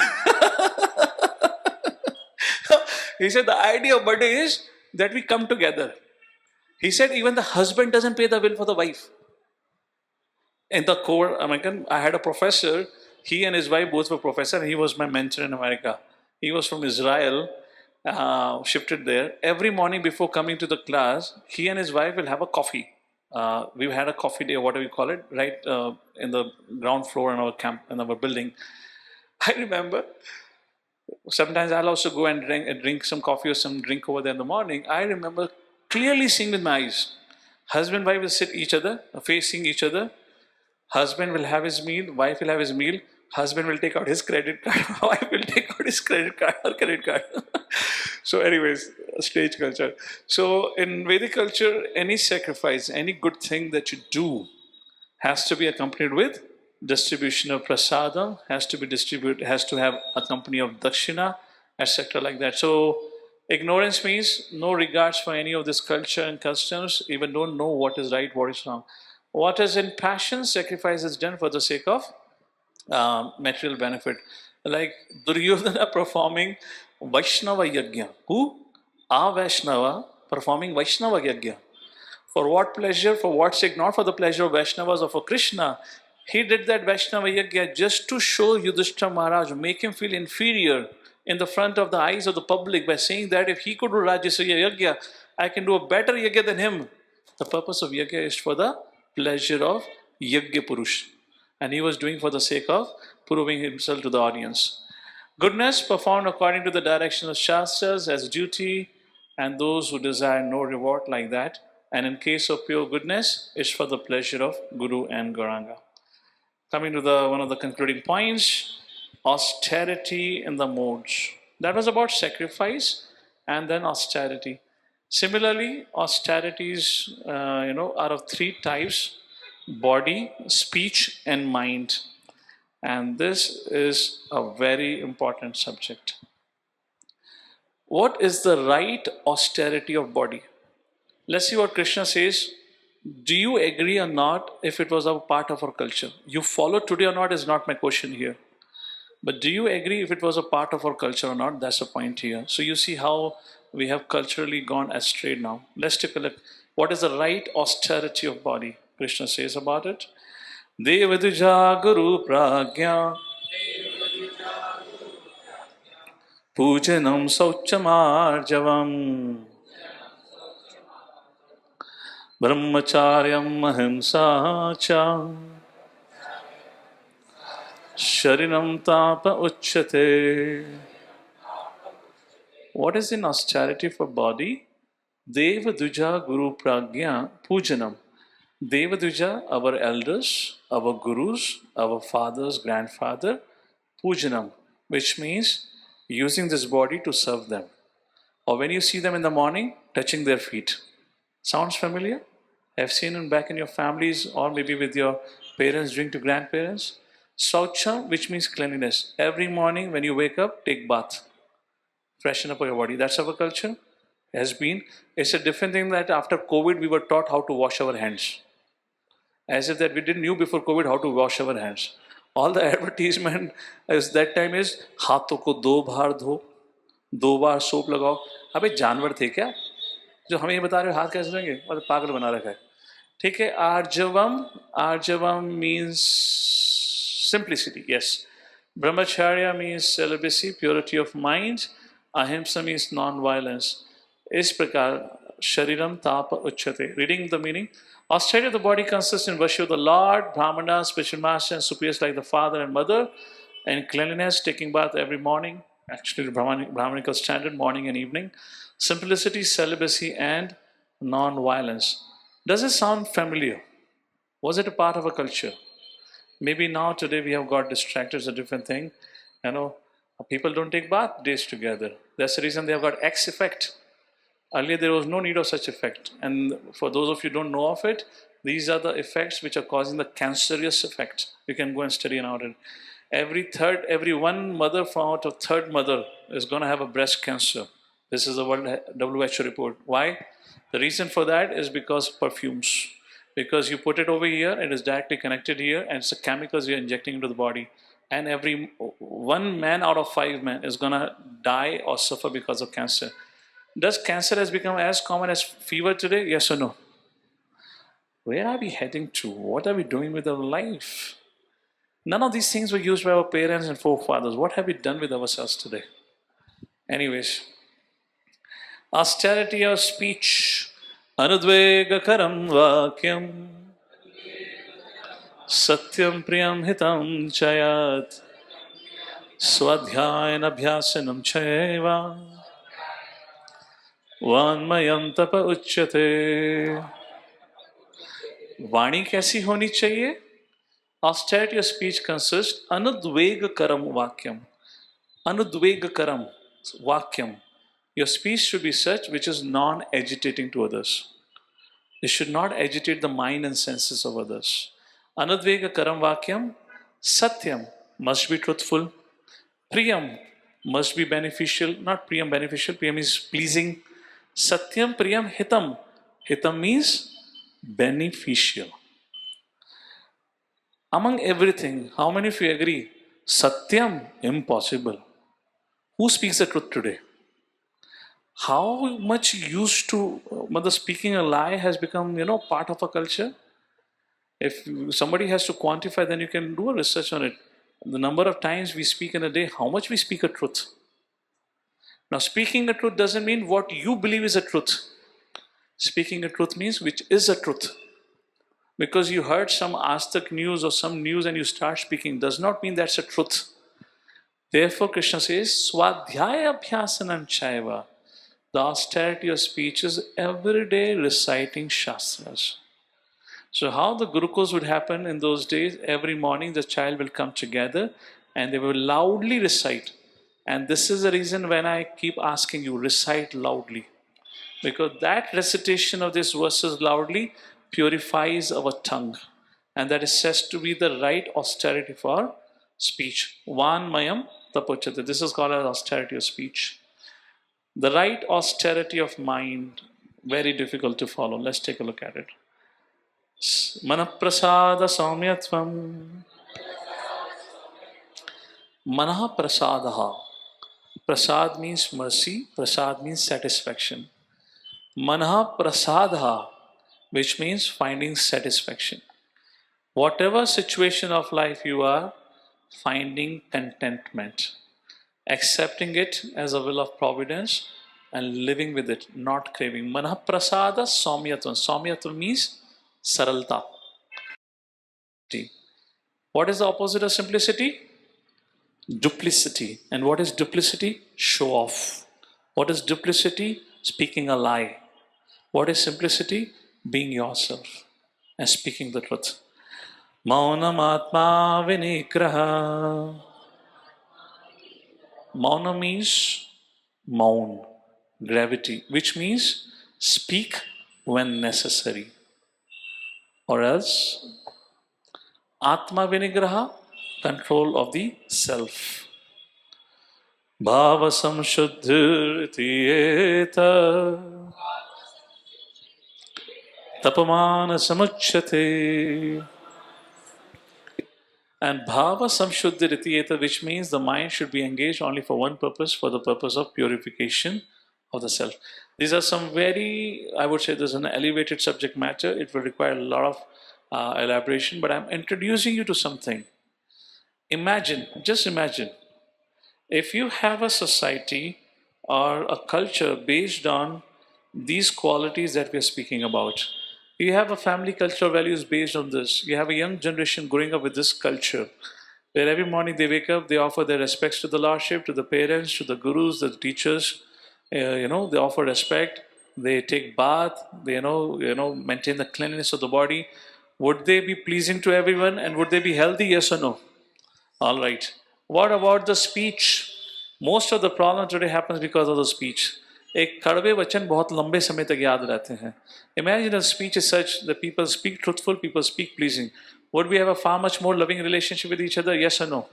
He said the idea of birthday is that we come together. He said even the husband doesn't pay the bill for the wife. In the core American, I had a professor, he and his wife both were professors, and he was my mentor in America. He was from Israel, shifted there. Every morning before coming to the class, he and his wife will have a coffee. We had a coffee day, or whatever you call it, right in the ground floor in our camp, in our building. I remember sometimes I'll also go and drink some coffee or some drink over there in the morning. I remember clearly seeing with my eyes. Husband and wife will sit each other, facing each other. Husband will have his meal, wife will have his meal. Husband will take out his credit card, wife will take out his credit card or credit card. So anyways, stage culture. So in Vedic culture, any sacrifice, any good thing that you do has to be accompanied with distribution of prasadam, has to be distributed, has to have a company of dakshina, etc. like that. So ignorance means no regards for any of this culture and customs, even don't know what is right, what is wrong. What is in passion, sacrifice is done for the sake of material benefit. Like Duryodhana performing Vaishnava Yajna. Who? A Vaishnava performing Vaishnava Yajna. For what pleasure? For what sake? Not for the pleasure of Vaishnavas or for Krishna. He did that Vaishnava Yajna just to show Yudhishthira Maharaj, make him feel inferior in the front of the eyes of the public by saying that if he could do Rajasuya Yajna, I can do a better Yajna than him. The purpose of Yajna is for the pleasure of Yajna Purush. And he was doing for the sake of proving himself to the audience. Goodness performed according to the direction of Shastras as duty, and those who desire no reward like that. And in case of pure goodness, it's for the pleasure of Guru and Gauranga. Coming to one of the concluding points, austerity in the modes. That was about sacrifice and then austerity. Similarly, austerities are of three types: body, speech, and mind. And this is a very important subject. What is the right austerity of body? Let's see what Krishna says. Do you agree or not if it was a part of our culture? You follow today or not is not my question here. But do you agree if it was a part of our culture or not? That's the point here. So you see how we have culturally gone astray now. Let's take a look. What is the right austerity of body? Krishna says about it. Devaduja Guru Pragya Pujanam Sauchamarjavam Brahmacharyam Ahimsa Cha Sharinam Tapa Uchyate. What is in austerity for body? Devaduja Guru Pragya Pujanam. Devaduja, our elders, our gurus, our fathers, grandfather, Pujanam, which means using this body to serve them. Or when you see them in the morning, touching their feet. Sounds familiar? I've seen it back in your families or maybe with your parents doing to grandparents. Saucha, which means cleanliness. Every morning when you wake up, take bath. Freshen up your body. That's our culture. Has been. It's a different thing that after COVID we were taught how to wash our hands. As if that we didn't knew before COVID how to wash our hands. All the advertisement is that time is हाथों को 2 बार धो, 2 बार soap लगाओ. अबे जानवर थे क्या जो हमें ये बता रहे हो हाथ कैसे धोएंगे? मतलब पागल बना रखा है. ठीक है. आर्जवम means simplicity. Yes. Brahmacharya means celibacy, purity of mind. Ahimsa means non-violence. इस प्रकार Shariram Tapa Uchyate. Reading the meaning. Austerity of the body consists in worship of the Lord, Brahmana, spiritual master, and superiors like the father and mother, and cleanliness, taking bath every morning, actually the Brahmanical standard, morning and evening, simplicity, celibacy, and non-violence. Does it sound familiar? Was it a part of a culture? Maybe now, today, we have got distracted, it's a different thing. You know, people don't take bath days together. That's the reason they have got X effect. Earlier, there was no need of such effect. And for those of you who don't know of it, these are the effects which are causing the cancerous effect. You can go and study about it. Every one mother from out of third mother is going to have a breast cancer. This is the World WHO report. Why? The reason for that is because perfumes. Because you put it over here, it is directly connected here, and it's the chemicals you're injecting into the body. And every one man out of 5 men is going to die or suffer because of cancer. Does cancer has become as common as fever today? Yes or no? Where are we heading to? What are we doing with our life? None of these things were used by our parents and forefathers. What have we done with ourselves today? Anyways, austerity of speech. Anudvegakaram vakyam. Satyam priyam hitam chayat. Swadhyayana abhyasanam chayva. वान्मयं तप उच्यते. वाणी कैसी होनी चाहिए? Austerity of speech consists anudvegakaram vakyam. Anudvegakaram vakyam. Your speech should be such which is non-agitating to others. It should not agitate the mind and senses of others. Anudvegakaram vakyam. Satyam must be truthful. Priyam must be beneficial. Not priyam beneficial. Priyam is pleasing. Satyam Priyam Hitam. Hitam means beneficial. Among everything, how many of you agree? Satyam, impossible. Who speaks the truth today? How much used to, mother speaking a lie has become, part of a culture? If somebody has to quantify, then you can do a research on it. The number of times we speak in a day, how much we speak a truth. Now, speaking a truth doesn't mean what you believe is a truth. Speaking a truth means which is a truth. Because you heard some Astak news or some news and you start speaking does not mean that's a truth. Therefore, Krishna says, Swadhyaya Abhyasanam Chaiva. The austerity of speech is every day reciting Shastras. So how the Gurukuls would happen in those days, every morning the child will come together and they will loudly recite. And this is the reason when I keep asking you, recite loudly. Because that recitation of these verses loudly purifies our tongue. And that is said to be the right austerity for speech. Vanmayam tapochate. This is called as austerity of speech. The right austerity of mind, very difficult to follow. Let's take a look at it. Manaprasada saumyatvam. Manaha prasadaha. Prasad means mercy, prasad means satisfaction. Manaha prasadha, which means finding satisfaction. Whatever situation of life you are, finding contentment, accepting it as a will of providence and living with it, not craving. Manaha prasada saumyatvam. Saumyatvam means saralta. What is the opposite of simplicity? Duplicity. And what is duplicity? Show off. What is duplicity? Speaking a lie. What is simplicity? Being yourself and speaking the truth. Maunam atma vinigraha. Mauna means maun, gravity, which means speak when necessary. Or else, atma vinigraha, control of the self. Bhava samshuddhirtiyeta tapamana samuchyate. And bhava samshuddhi ritiyeta, which means the mind should be engaged only for one purpose, for the purpose of purification of the self. These are some very, I would say, this is an elevated subject matter. It will require a lot of elaboration, but I'm introducing you to something. Imagine, just imagine, if you have a society or a culture based on these qualities that we are speaking about, you have a family culture values based on this, you have a young generation growing up with this culture, where every morning they wake up, they offer their respects to the Lordship, to the parents, to the gurus, the teachers, they offer respect, they take bath, they, maintain the cleanliness of the body. Would they be pleasing to everyone and would they be healthy, yes or no? All right. What about the speech? Most of the problem today happens because of the speech. एक कड़वे वचन बहुत लंबे समय तक याद रहते हैं. Imagine a speech is such that people speak truthful, people speak pleasing. Would we have a far much more loving relationship with each other? Yes or no?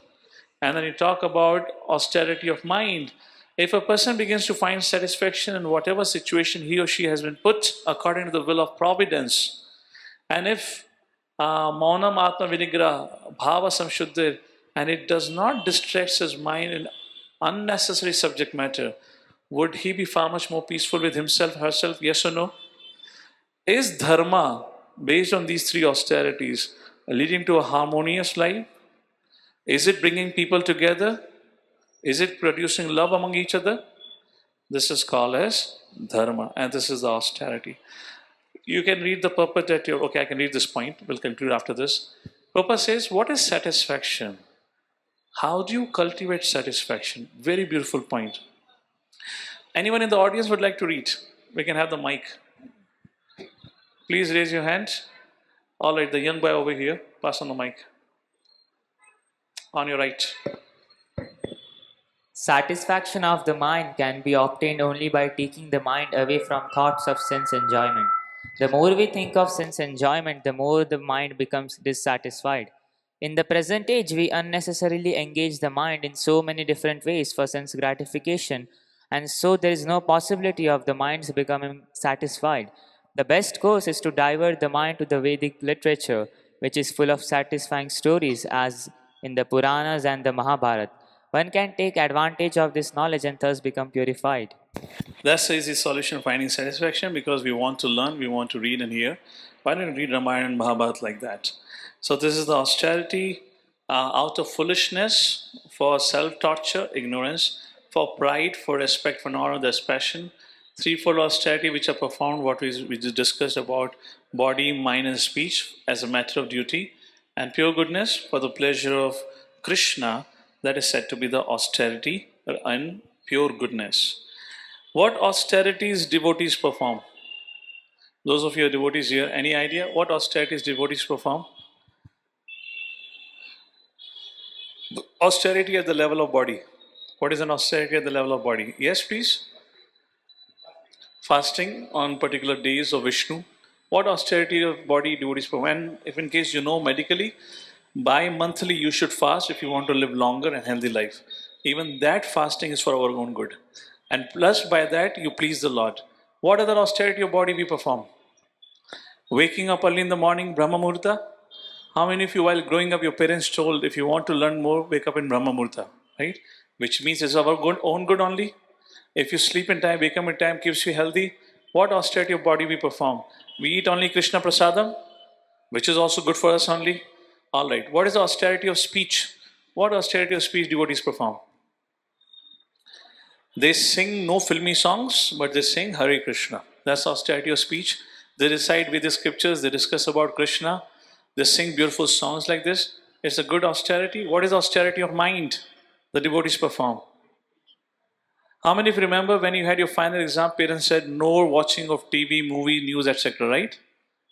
And then you talk about austerity of mind. If a person begins to find satisfaction in whatever situation he or she has been put according to the will of providence, and if maunam atma vinigraha, bhava samshuddhir, and it does not distract his mind in unnecessary subject matter, would he be far much more peaceful with himself, herself? Yes or no? Is dharma, based on these three austerities, leading to a harmonious life? Is it bringing people together? Is it producing love among each other? This is called as dharma, and this is the austerity. You can read the purpose that you're, okay, I can read this point, we'll conclude after this. Purpose says, what is satisfaction? How do you cultivate satisfaction? Very beautiful point. Anyone in the audience would like to read? We can have the mic. Please raise your hand. All right, the young boy over here, pass on the mic. On your right. Satisfaction of the mind can be obtained only by taking the mind away from thoughts of sense enjoyment. The more we think of sense enjoyment, the more the mind becomes dissatisfied. In the present age, we unnecessarily engage the mind in so many different ways for sense gratification, and so there is no possibility of the mind's becoming satisfied. The best course is to divert the mind to the Vedic literature, which is full of satisfying stories, as in the Puranas and the Mahabharata. One can take advantage of this knowledge and thus become purified. That's the easy solution, finding satisfaction, because we want to learn, we want to read and hear. Why don't we read Ramayana and Mahabharata like that? So this is the austerity out of foolishness, for self-torture, ignorance, for pride, for respect for honor, there's passion. Threefold austerity which are performed, what we just discussed about body, mind and speech as a matter of duty. And pure goodness for the pleasure of Krishna, that is said to be the austerity and pure goodness. What austerities devotees perform? Those of you who are devotees here, any idea what austerities devotees perform? Austerity at the level of body. What is an austerity at the level of body? Yes, please. Fasting on particular days of Vishnu. What austerity of body devotees perform? And if in case you know medically, bi-monthly you should fast if you want to live longer and healthy life. Even that fasting is for our own good. And plus by that you please the Lord. What other austerity of body we perform? Waking up early in the morning, Brahma Muhurta. How many of you while growing up your parents told if you want to learn more, wake up in Brahma Muhurta? right? Which means it's our own good only. If you sleep in time, wake up in time, keeps you healthy, what austerity of body we perform? We eat only Krishna prasadam, which is also good for us only. All right. What is the austerity of speech? What austerity of speech devotees perform? They sing no filmy songs, but they sing Hare Krishna. That's austerity of speech. They recite Vedic scriptures, they discuss about Krishna, they sing beautiful songs like this. It's a good austerity. What is austerity of mind the devotees perform? How many of you remember when you had your final exam, parents said no watching of TV, movie, news, etc., right?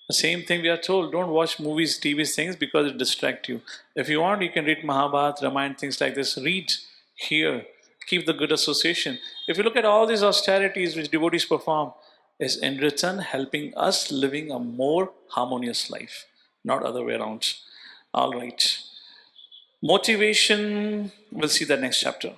The same thing we are told, don't watch movies, TV things because it distract you. If you want, you can read Mahabharata, Ramayana, things like this. Read, hear, keep the good association. If you look at all these austerities which devotees perform, is in return helping us living a more harmonious life, not other way around. All right. Motivation, we'll see that next chapter.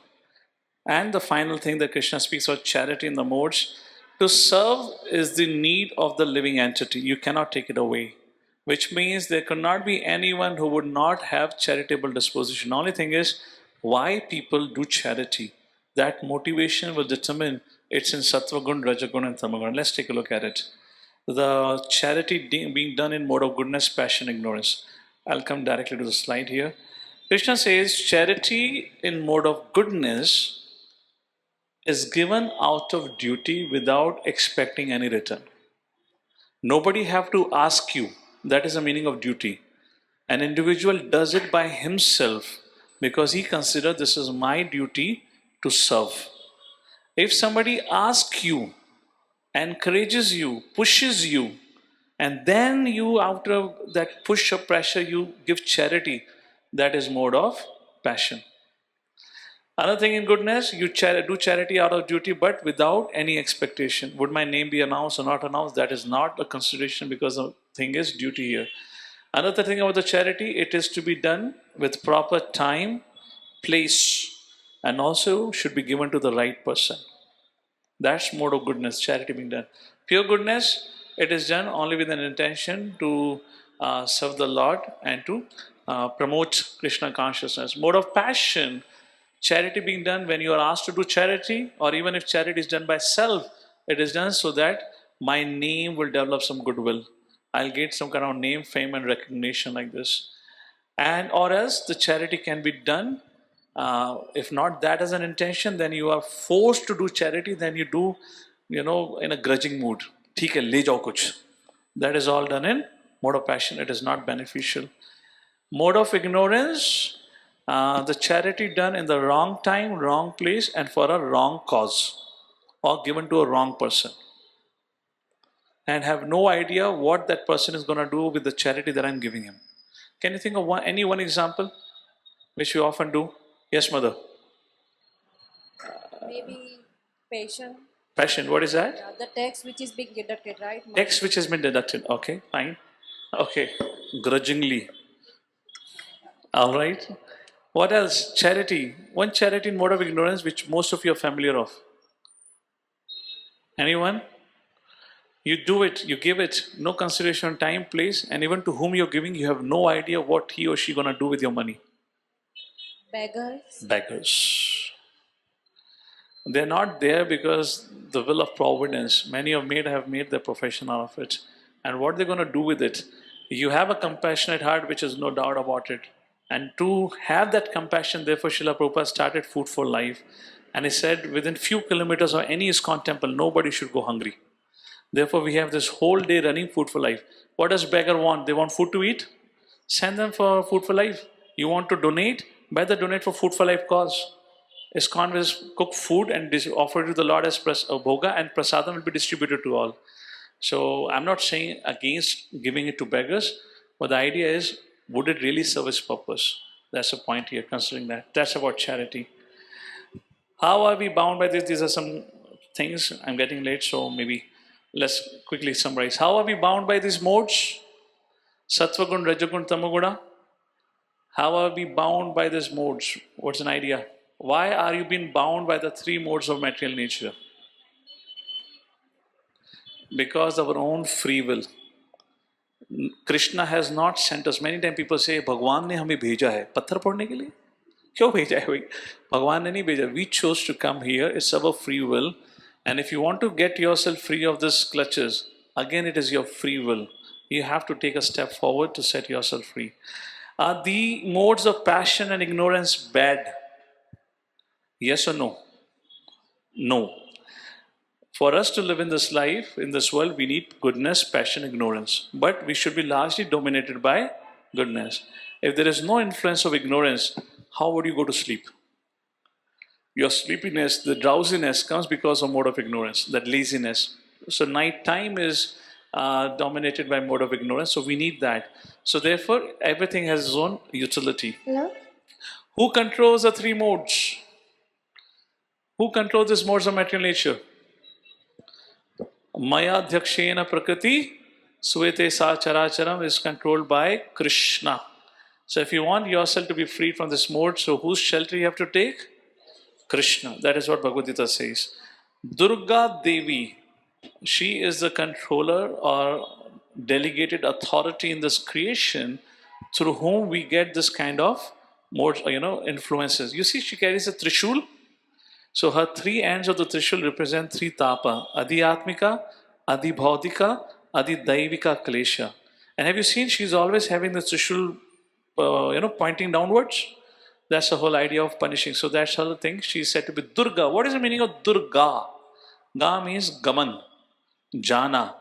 And the final thing that Krishna speaks of charity in the modes. To serve is the need of the living entity. You cannot take it away. Which means there could not be anyone who would not have charitable disposition. The only thing is why people do charity. That motivation will determine it's in Sattva Gun, Rajagun, and Tamagun. Let's take a look at it. The charity being done in mode of goodness, passion, ignorance. I'll come directly to the slide here. Krishna says charity in mode of goodness is given out of duty without expecting any return. Nobody have to ask you. That is the meaning of duty. An individual does it by himself because he considers this is my duty to serve. If somebody asks you, encourages you, pushes you, and then you, after that push or pressure, you give charity, that is mode of passion. Another thing in goodness, you do charity out of duty but without any expectation. Would my name be announced or not announced? That is not a consideration because the thing is duty here. Another thing about the charity, it is to be done with proper time, place, and also should be given to the right person. That's mode of goodness, charity being done. Pure goodness, it is done only with an intention to serve the Lord and to promote Krishna consciousness. Mode of passion, charity being done when you are asked to do charity, or even if charity is done by self, it is done so that my name will develop some goodwill. I'll get some kind of name, fame, and recognition like this. And or else the charity can be done. If not that as an intention, then you are forced to do charity. Then you do, in a grudging mood. ठीक है, ले जाओ कुछ. That is all done in mode of passion. It is not beneficial. Mode of ignorance, the charity done in the wrong time, wrong place, and for a wrong cause, or given to a wrong person, and have no idea what that person is going to do with the charity that I'm giving him. Can you think of any one example which we often do? Yes, mother. Maybe patient. Passion, what is that? Yeah, the tax which is being deducted, right? Tax which has been deducted. Okay, fine. Okay, grudgingly. All right. What else? Charity. One charity in mode of ignorance which most of you are familiar of. Anyone? You do it, you give it, no consideration on time, place, and even to whom you're giving, you have no idea what he or she gonna do with your money. Beggars. Beggars. They're not there because the will of providence. Many have made their profession out of it. And what they're gonna do with it? You have a compassionate heart, which is no doubt about it. And to have that compassion, therefore Srila Prabhupada started Food for Life. And he said within few kilometers of any ISKCON temple, nobody should go hungry. Therefore, we have this whole day running Food for Life. What does beggar want? They want food to eat? Send them for Food for Life. You want to donate? Better donate for Food for Life cause. ISKCON will cook food and offer to the Lord as bhoga, and prasadam will be distributed to all. So I'm not saying against giving it to beggars, but the idea is, would it really serve its purpose? That's the point here, considering that. That's about charity. How are we bound by this? These are some things. I'm getting late, so maybe let's quickly summarize. How are we bound by these modes? Sattva gun, Rajagun, Tamaguna. How are we bound by these modes? What's an idea? Why are you being bound by the three modes of material nature? Because of our own free will. Krishna has not sent us. Many times people say, Bhagwan ne hame bheja hai. Patthar podne ke liye? क्यों भेजा है भाई? भगवान ने नहीं भेजा. We chose to come here. It's our free will. And if you want to get yourself free of this clutches, again it is your free will. You have to take a step forward to set yourself free. Are the modes of passion and ignorance bad? Yes or no? No. For us to live in this life, in this world, we need goodness, passion, ignorance. But we should be largely dominated by goodness. If there is no influence of ignorance, how would you go to sleep? Your sleepiness, the drowsiness comes because of mode of ignorance, that laziness. So night time is dominated by mode of ignorance. So we need that. So therefore, everything has its own utility. Hello? Who controls the three modes? Who controls these modes of material nature? Maya Dhyakshena Prakriti Swete Sa Characharam is controlled by Krishna. So if you want yourself to be freed from this mode, so whose shelter you have to take? Krishna. That is what Bhagavad Gita says. Durga Devi, she is the controller or delegated authority in this creation through whom we get this kind of more, influences. You see, she carries a trishul. So her three ends of the trishul represent three tapa: Adhyatmika, Adhibhaudika, Adhidaivika Klesha. And have you seen she's always having the trishul, pointing downwards? That's the whole idea of punishing. So that's her thing. She's said to be Durga. What is the meaning of Durga? Ga means Gaman, Jnana,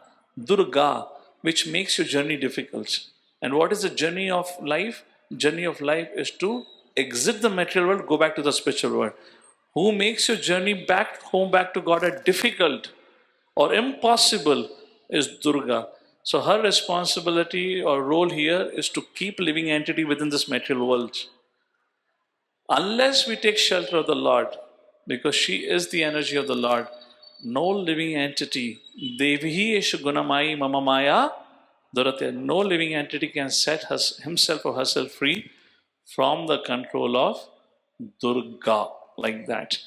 Durga, which makes your journey difficult. And what is the journey of life? Journey of life is to exit the material world, go back to the spiritual world. Who makes your journey back home, back to God, a difficult or impossible is Durga. So her responsibility or role here is to keep living entity within this material world. Unless we take shelter of the Lord, because she is the energy of the Lord, no living entity, Devihi Eshu Gunamai Mama Maya Durate, no living entity can set himself or herself free from the control of Durga, like that.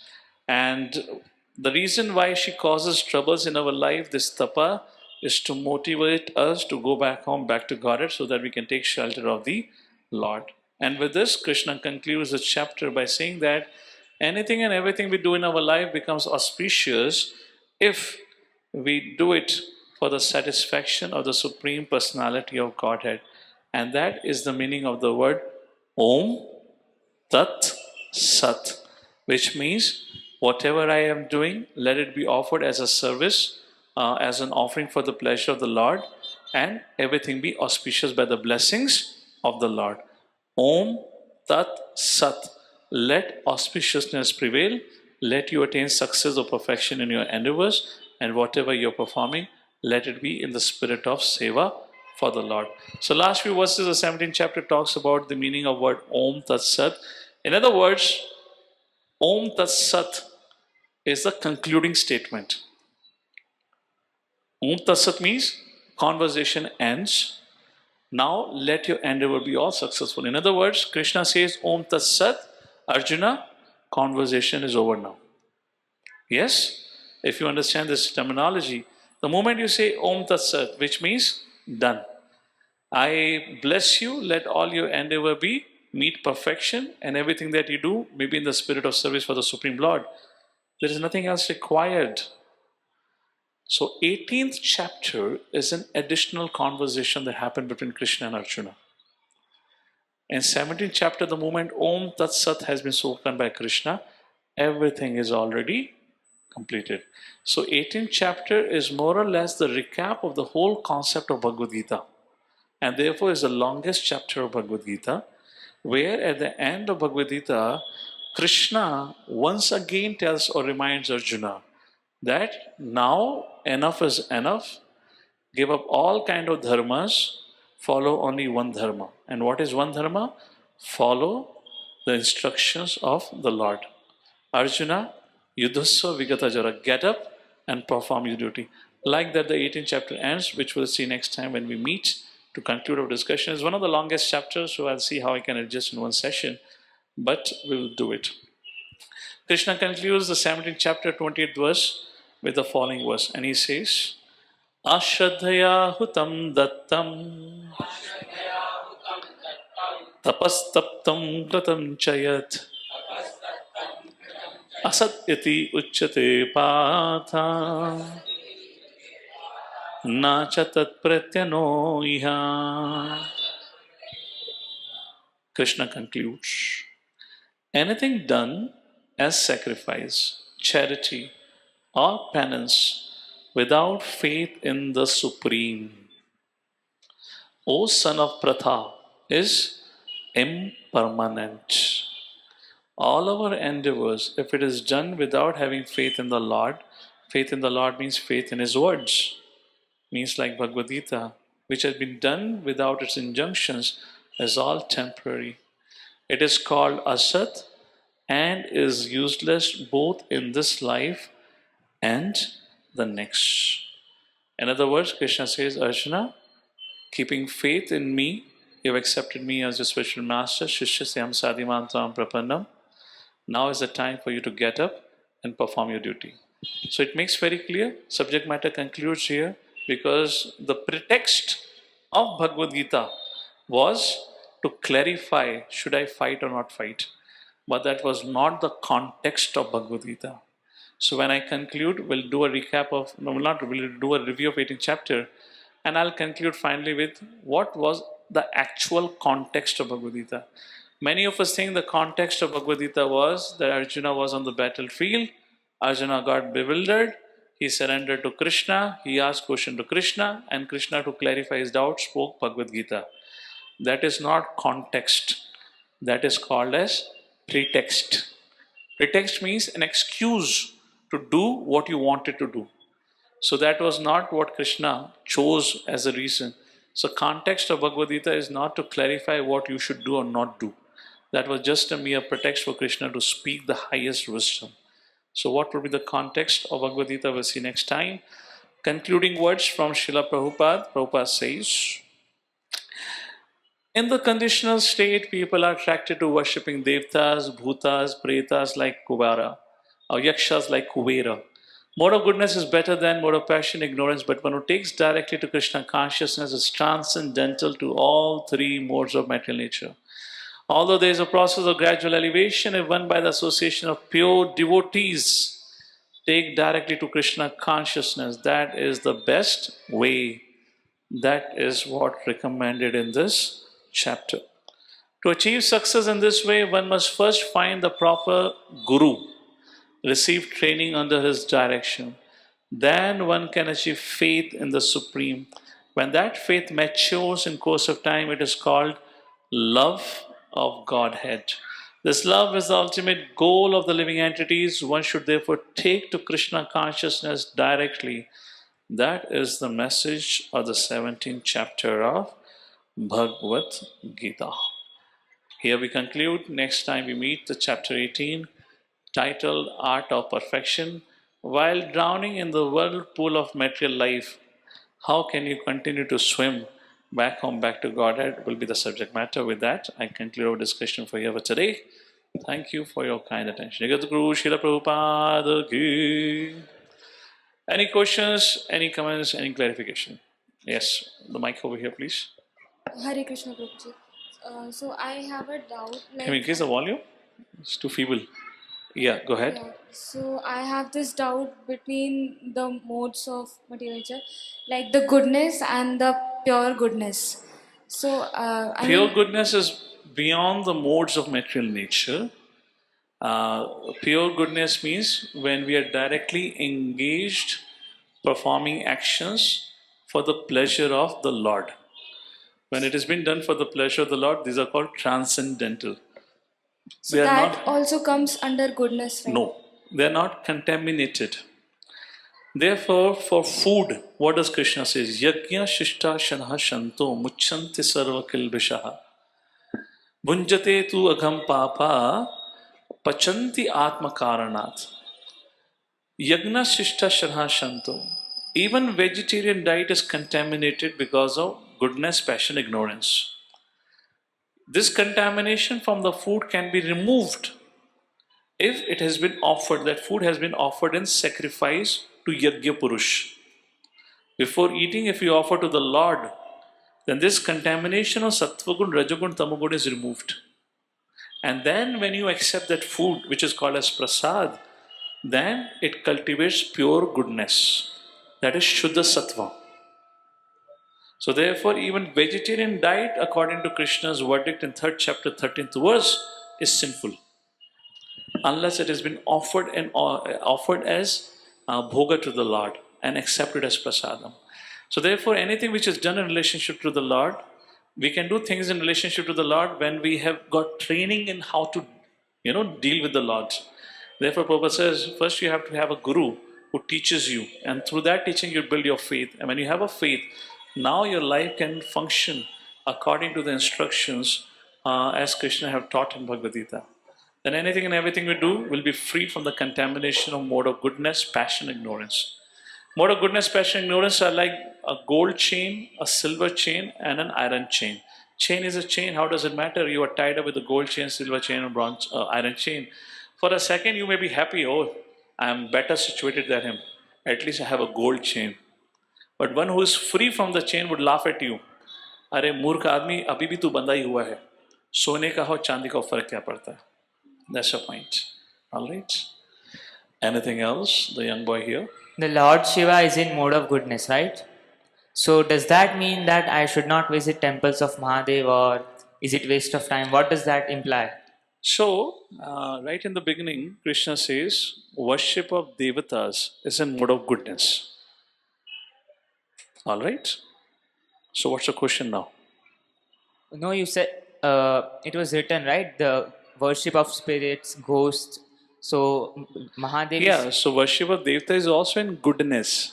And the reason why she causes troubles in our life, this tapa, is to motivate us to go back home, back to Godhead, so that we can take shelter of the Lord. And with this, Krishna concludes the chapter by saying that anything and everything we do in our life becomes auspicious if we do it for the satisfaction of the Supreme Personality of Godhead. And that is the meaning of the word Om Tat Sat, which means whatever I am doing, let it be offered as a service, as an offering for the pleasure of the Lord, and everything be auspicious by the blessings of the Lord. Om Tat Sat. Let auspiciousness prevail. Let you attain success or perfection in your endeavors, and whatever you're performing, let it be in the spirit of seva for the Lord. So last few verses of the 17th chapter talks about the meaning of word Om Tat Sat. In other words, Om Tat Sat is the concluding statement. Om Tat Sat means conversation ends. Now let your endeavor be all successful. In other words, Krishna says Om Tat Sat, Arjuna, conversation is over now. Yes? If you understand this terminology, the moment you say Om Tat Sat, which means done. I bless you, let all your endeavor be meet perfection, and everything that you do may be in the spirit of service for the Supreme Lord. There is nothing else required. So 18th chapter is an additional conversation that happened between Krishna and Arjuna. In 17th chapter, the moment Om Tat Sat has been spoken by Krishna, everything is already completed. So 18th chapter is more or less the recap of the whole concept of Bhagavad Gita, and therefore is the longest chapter of Bhagavad Gita, where at the end of Bhagavad Gita, Krishna once again tells or reminds Arjuna that now enough is enough, give up all kind of dharmas, follow only one dharma. And what is one dharma? Follow the instructions of the Lord. Arjuna, Yudhasva Vigata Jara, get up and perform your duty. Like that, the 18th chapter ends, which we'll see next time when we meet to conclude our discussion. It's one of the longest chapters, so I'll see how I can adjust in one session, but we'll do it. Krishna concludes the 17th chapter, 20th verse, with the following verse, and he says, Ashradhaya hutam dattam tapastaptam kratam chayat असत इति उच्यते पाथा न च तत्प्रत्यनो इह. Krishna concludes, anything done as sacrifice, charity, or penance without faith in the Supreme, O son of Pratha, is impermanent. All our endeavors, if it is done without having faith in the Lord, faith in the Lord means faith in His words, means like Bhagavad Gita, which has been done without its injunctions, is all temporary. It is called asat and is useless both in this life and the next. In other words, Krishna says, Arjuna, keeping faith in me, you have accepted me as your spiritual master, Shishya Syam Sadimantam Prapannam. Now is the time for you to get up and perform your duty. So it makes very clear, subject matter concludes here, because the pretext of Bhagavad Gita was to clarify, should I fight or not fight? But that was not the context of Bhagavad Gita. So when I conclude, we'll do a recap of, no, we'll do a review of 18th chapter, and I'll conclude finally with what was the actual context of Bhagavad Gita. Many of us think the context of Bhagavad Gita was that Arjuna was on the battlefield, Arjuna got bewildered, he surrendered to Krishna, he asked question to Krishna, and Krishna, to clarify his doubt, spoke Bhagavad Gita. That is not context. That is called as pretext. Pretext means an excuse to do what you wanted to do. So that was not what Krishna chose as a reason. So context of Bhagavad Gita is not to clarify what you should do or not do. That was just a mere pretext for Krishna to speak the highest wisdom. So what would be the context of Bhagavad Gita? We'll see next time. Concluding words from Srila Prabhupada. Prabhupada says, in the conditional state, people are attracted to worshipping devtas, bhutas, pretas like Kubara, or yakshas like Kubera. Mode of goodness is better than mode of passion, ignorance, but one who takes directly to Krishna consciousness is transcendental to all three modes of material nature. Although there is a process of gradual elevation, if one by the association of pure devotees take directly to Krishna consciousness, that is the best way. That is what recommended in this chapter. To achieve success in this way, one must first find the proper guru, receive training under his direction. Then one can achieve faith in the Supreme. When that faith matures in course of time, it is called love of Godhead. This love is the ultimate goal of the living entities. One should therefore take to Krishna consciousness directly. That is the message of the 17th chapter of Bhagavad Gita. Here we conclude. Next time we meet the chapter 18, titled Art of Perfection. While drowning in the whirlpool of material life, how can you continue to swim back home, back to Godhead, will be the subject matter. With that, I conclude our discussion for here for today. Thank you for your kind attention. Jagat Guru Srila Prabhupada Ki. Any questions, any comments, any clarification? Yes, the mic over here, please. Hare Krishna Prabhuji. So I have a doubt. Can we increase the volume? It's too feeble. Yeah, go ahead. Yeah, so I have this doubt between the modes of material nature, like the goodness and the pure goodness. So Pure goodness is beyond the modes of material nature. Pure goodness means when we are directly engaged performing actions for the pleasure of the Lord. When it has been done for the pleasure of the Lord, these are called transcendental. so They are that not, also comes under goodness, right? no, they are not contaminated. Therefore, for food, what does Krishna say? Yajna shishta shanha shanto muchanti sarva kilbishaha bhunjate tu agham papa pachanti atma karanat. Yajna shishta shanha shanto. Even vegetarian diet is contaminated because of goodness, passion, ignorance. This contamination from the food can be removed if it has been offered, that food has been offered in sacrifice to Yajna Purush. Before eating, if you offer to the Lord, then this contamination of Sattvagun, Rajagun, Tamagun is removed. And then when you accept that food, which is called as prasad, then it cultivates pure goodness. That is Shuddha Sattva. So therefore, even vegetarian diet, according to Krishna's verdict in 3rd chapter, 13th verse, is sinful. Unless it has been offered as bhoga to the Lord and accepted as prasadam. So therefore, anything which is done in relationship to the Lord, we can do things in relationship to the Lord when we have got training in how to, deal with the Lord. Therefore, Prabhupada says, first you have to have a guru who teaches you, and through that teaching you build your faith. And when you have a faith, now your life can function according to the instructions as Krishna have taught in Bhagavad Gita. Then anything and everything we do will be free from the contamination of mode of goodness, passion, ignorance. Mode of goodness, passion, ignorance are like a gold chain, a silver chain, and an iron chain. Chain is a chain. How does it matter? You are tied up with a gold chain, silver chain, or bronze iron chain. For a second, you may be happy. Oh, I am better situated than him. At least I have a gold chain. But one who is free from the chain would laugh at you. अरे मूर्ख आदमी अभी भी तू बंधा ही हुआ है सोने का हो चांदी का फर्क क्या पड़ता है That's your point. All right. Anything else? The young boy here. The Lord Shiva is in mode of goodness, right? So does that mean that I should not visit temples of Mahadev, or is it waste of time? What does that imply? So, right in the beginning, Krishna says, worship of devatas is in mode of goodness. All right. So, what's the question now? No, you said it was written, right? The worship of spirits, ghosts. So Mahadev. Yeah. So, worship of devata is also in goodness,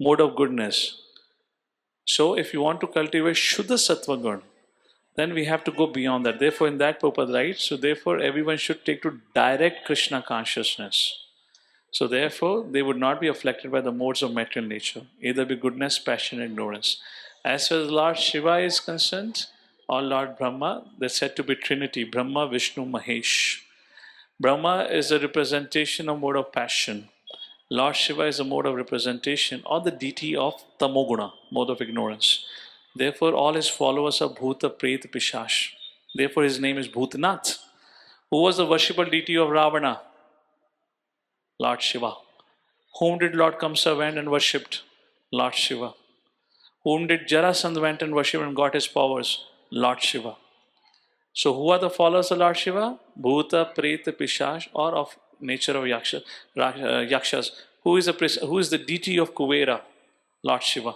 mode of goodness. So, if you want to cultivate Shuddha Sattva Gun, then we have to go beyond that. Therefore, in that Prabhupada writes, so therefore everyone should take to direct Krishna consciousness. So therefore, they would not be afflicted by the modes of material nature, either be goodness, passion, ignorance. As far as Lord Shiva is concerned, or Lord Brahma, they're said to be Trinity, Brahma, Vishnu, Mahesh. Brahma is a representation of mode of passion. Lord Shiva is a mode of representation or the deity of Tamoguna, mode of ignorance. Therefore, all his followers are Bhuta, Preta, Pishash. Therefore, his name is Bhutanath. Who was the worshipper deity of Ravana? Lord Shiva. Whom did Lord Kamsa went and worshipped? Lord Shiva. Whom did Jarasandha went and worshipped and got his powers? Lord Shiva. So, who are the followers of Lord Shiva? Bhuta, Preta, Pishash, or of nature of Yakshas. Who is the deity of Kuvera? Lord Shiva.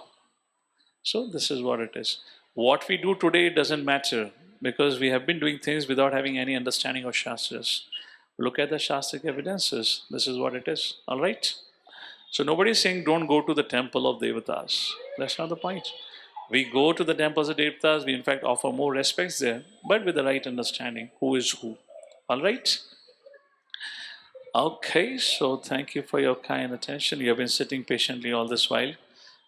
So this is what it is. What we do today doesn't matter because we have been doing things without having any understanding of Shastras. Look at the Shastric evidences. This is what it is. All right? So nobody is saying don't go to the temple of Devatas. That's not the point. We go to the temples of Devatas. We in fact offer more respects there, but with the right understanding. Who is who? All right? Okay, so thank you for your kind attention. You have been sitting patiently all this while.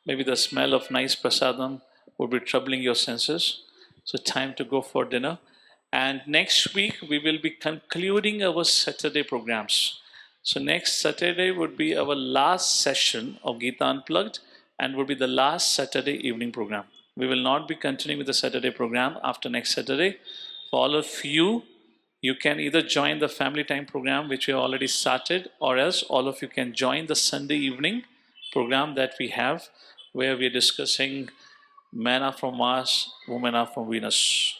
Maybe the smell of nice prasadam would be troubling your senses. So time to go for dinner. And next week we will be concluding our Saturday programs. So next Saturday would be our last session of Gita Unplugged and would be the last Saturday evening program. We will not be continuing with the Saturday program after next Saturday. For all of you, you can either join the family time program which we already started, or else all of you can join the Sunday evening program that we have, where we are discussing men are from Mars, women are from Venus,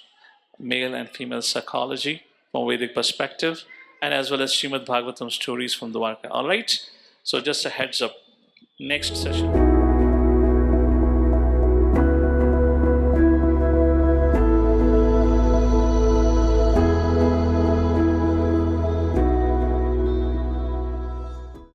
male and female psychology from Vedic perspective, and as well as Srimad Bhagavatam stories from Dwarka. All right? So just a heads up. Next session.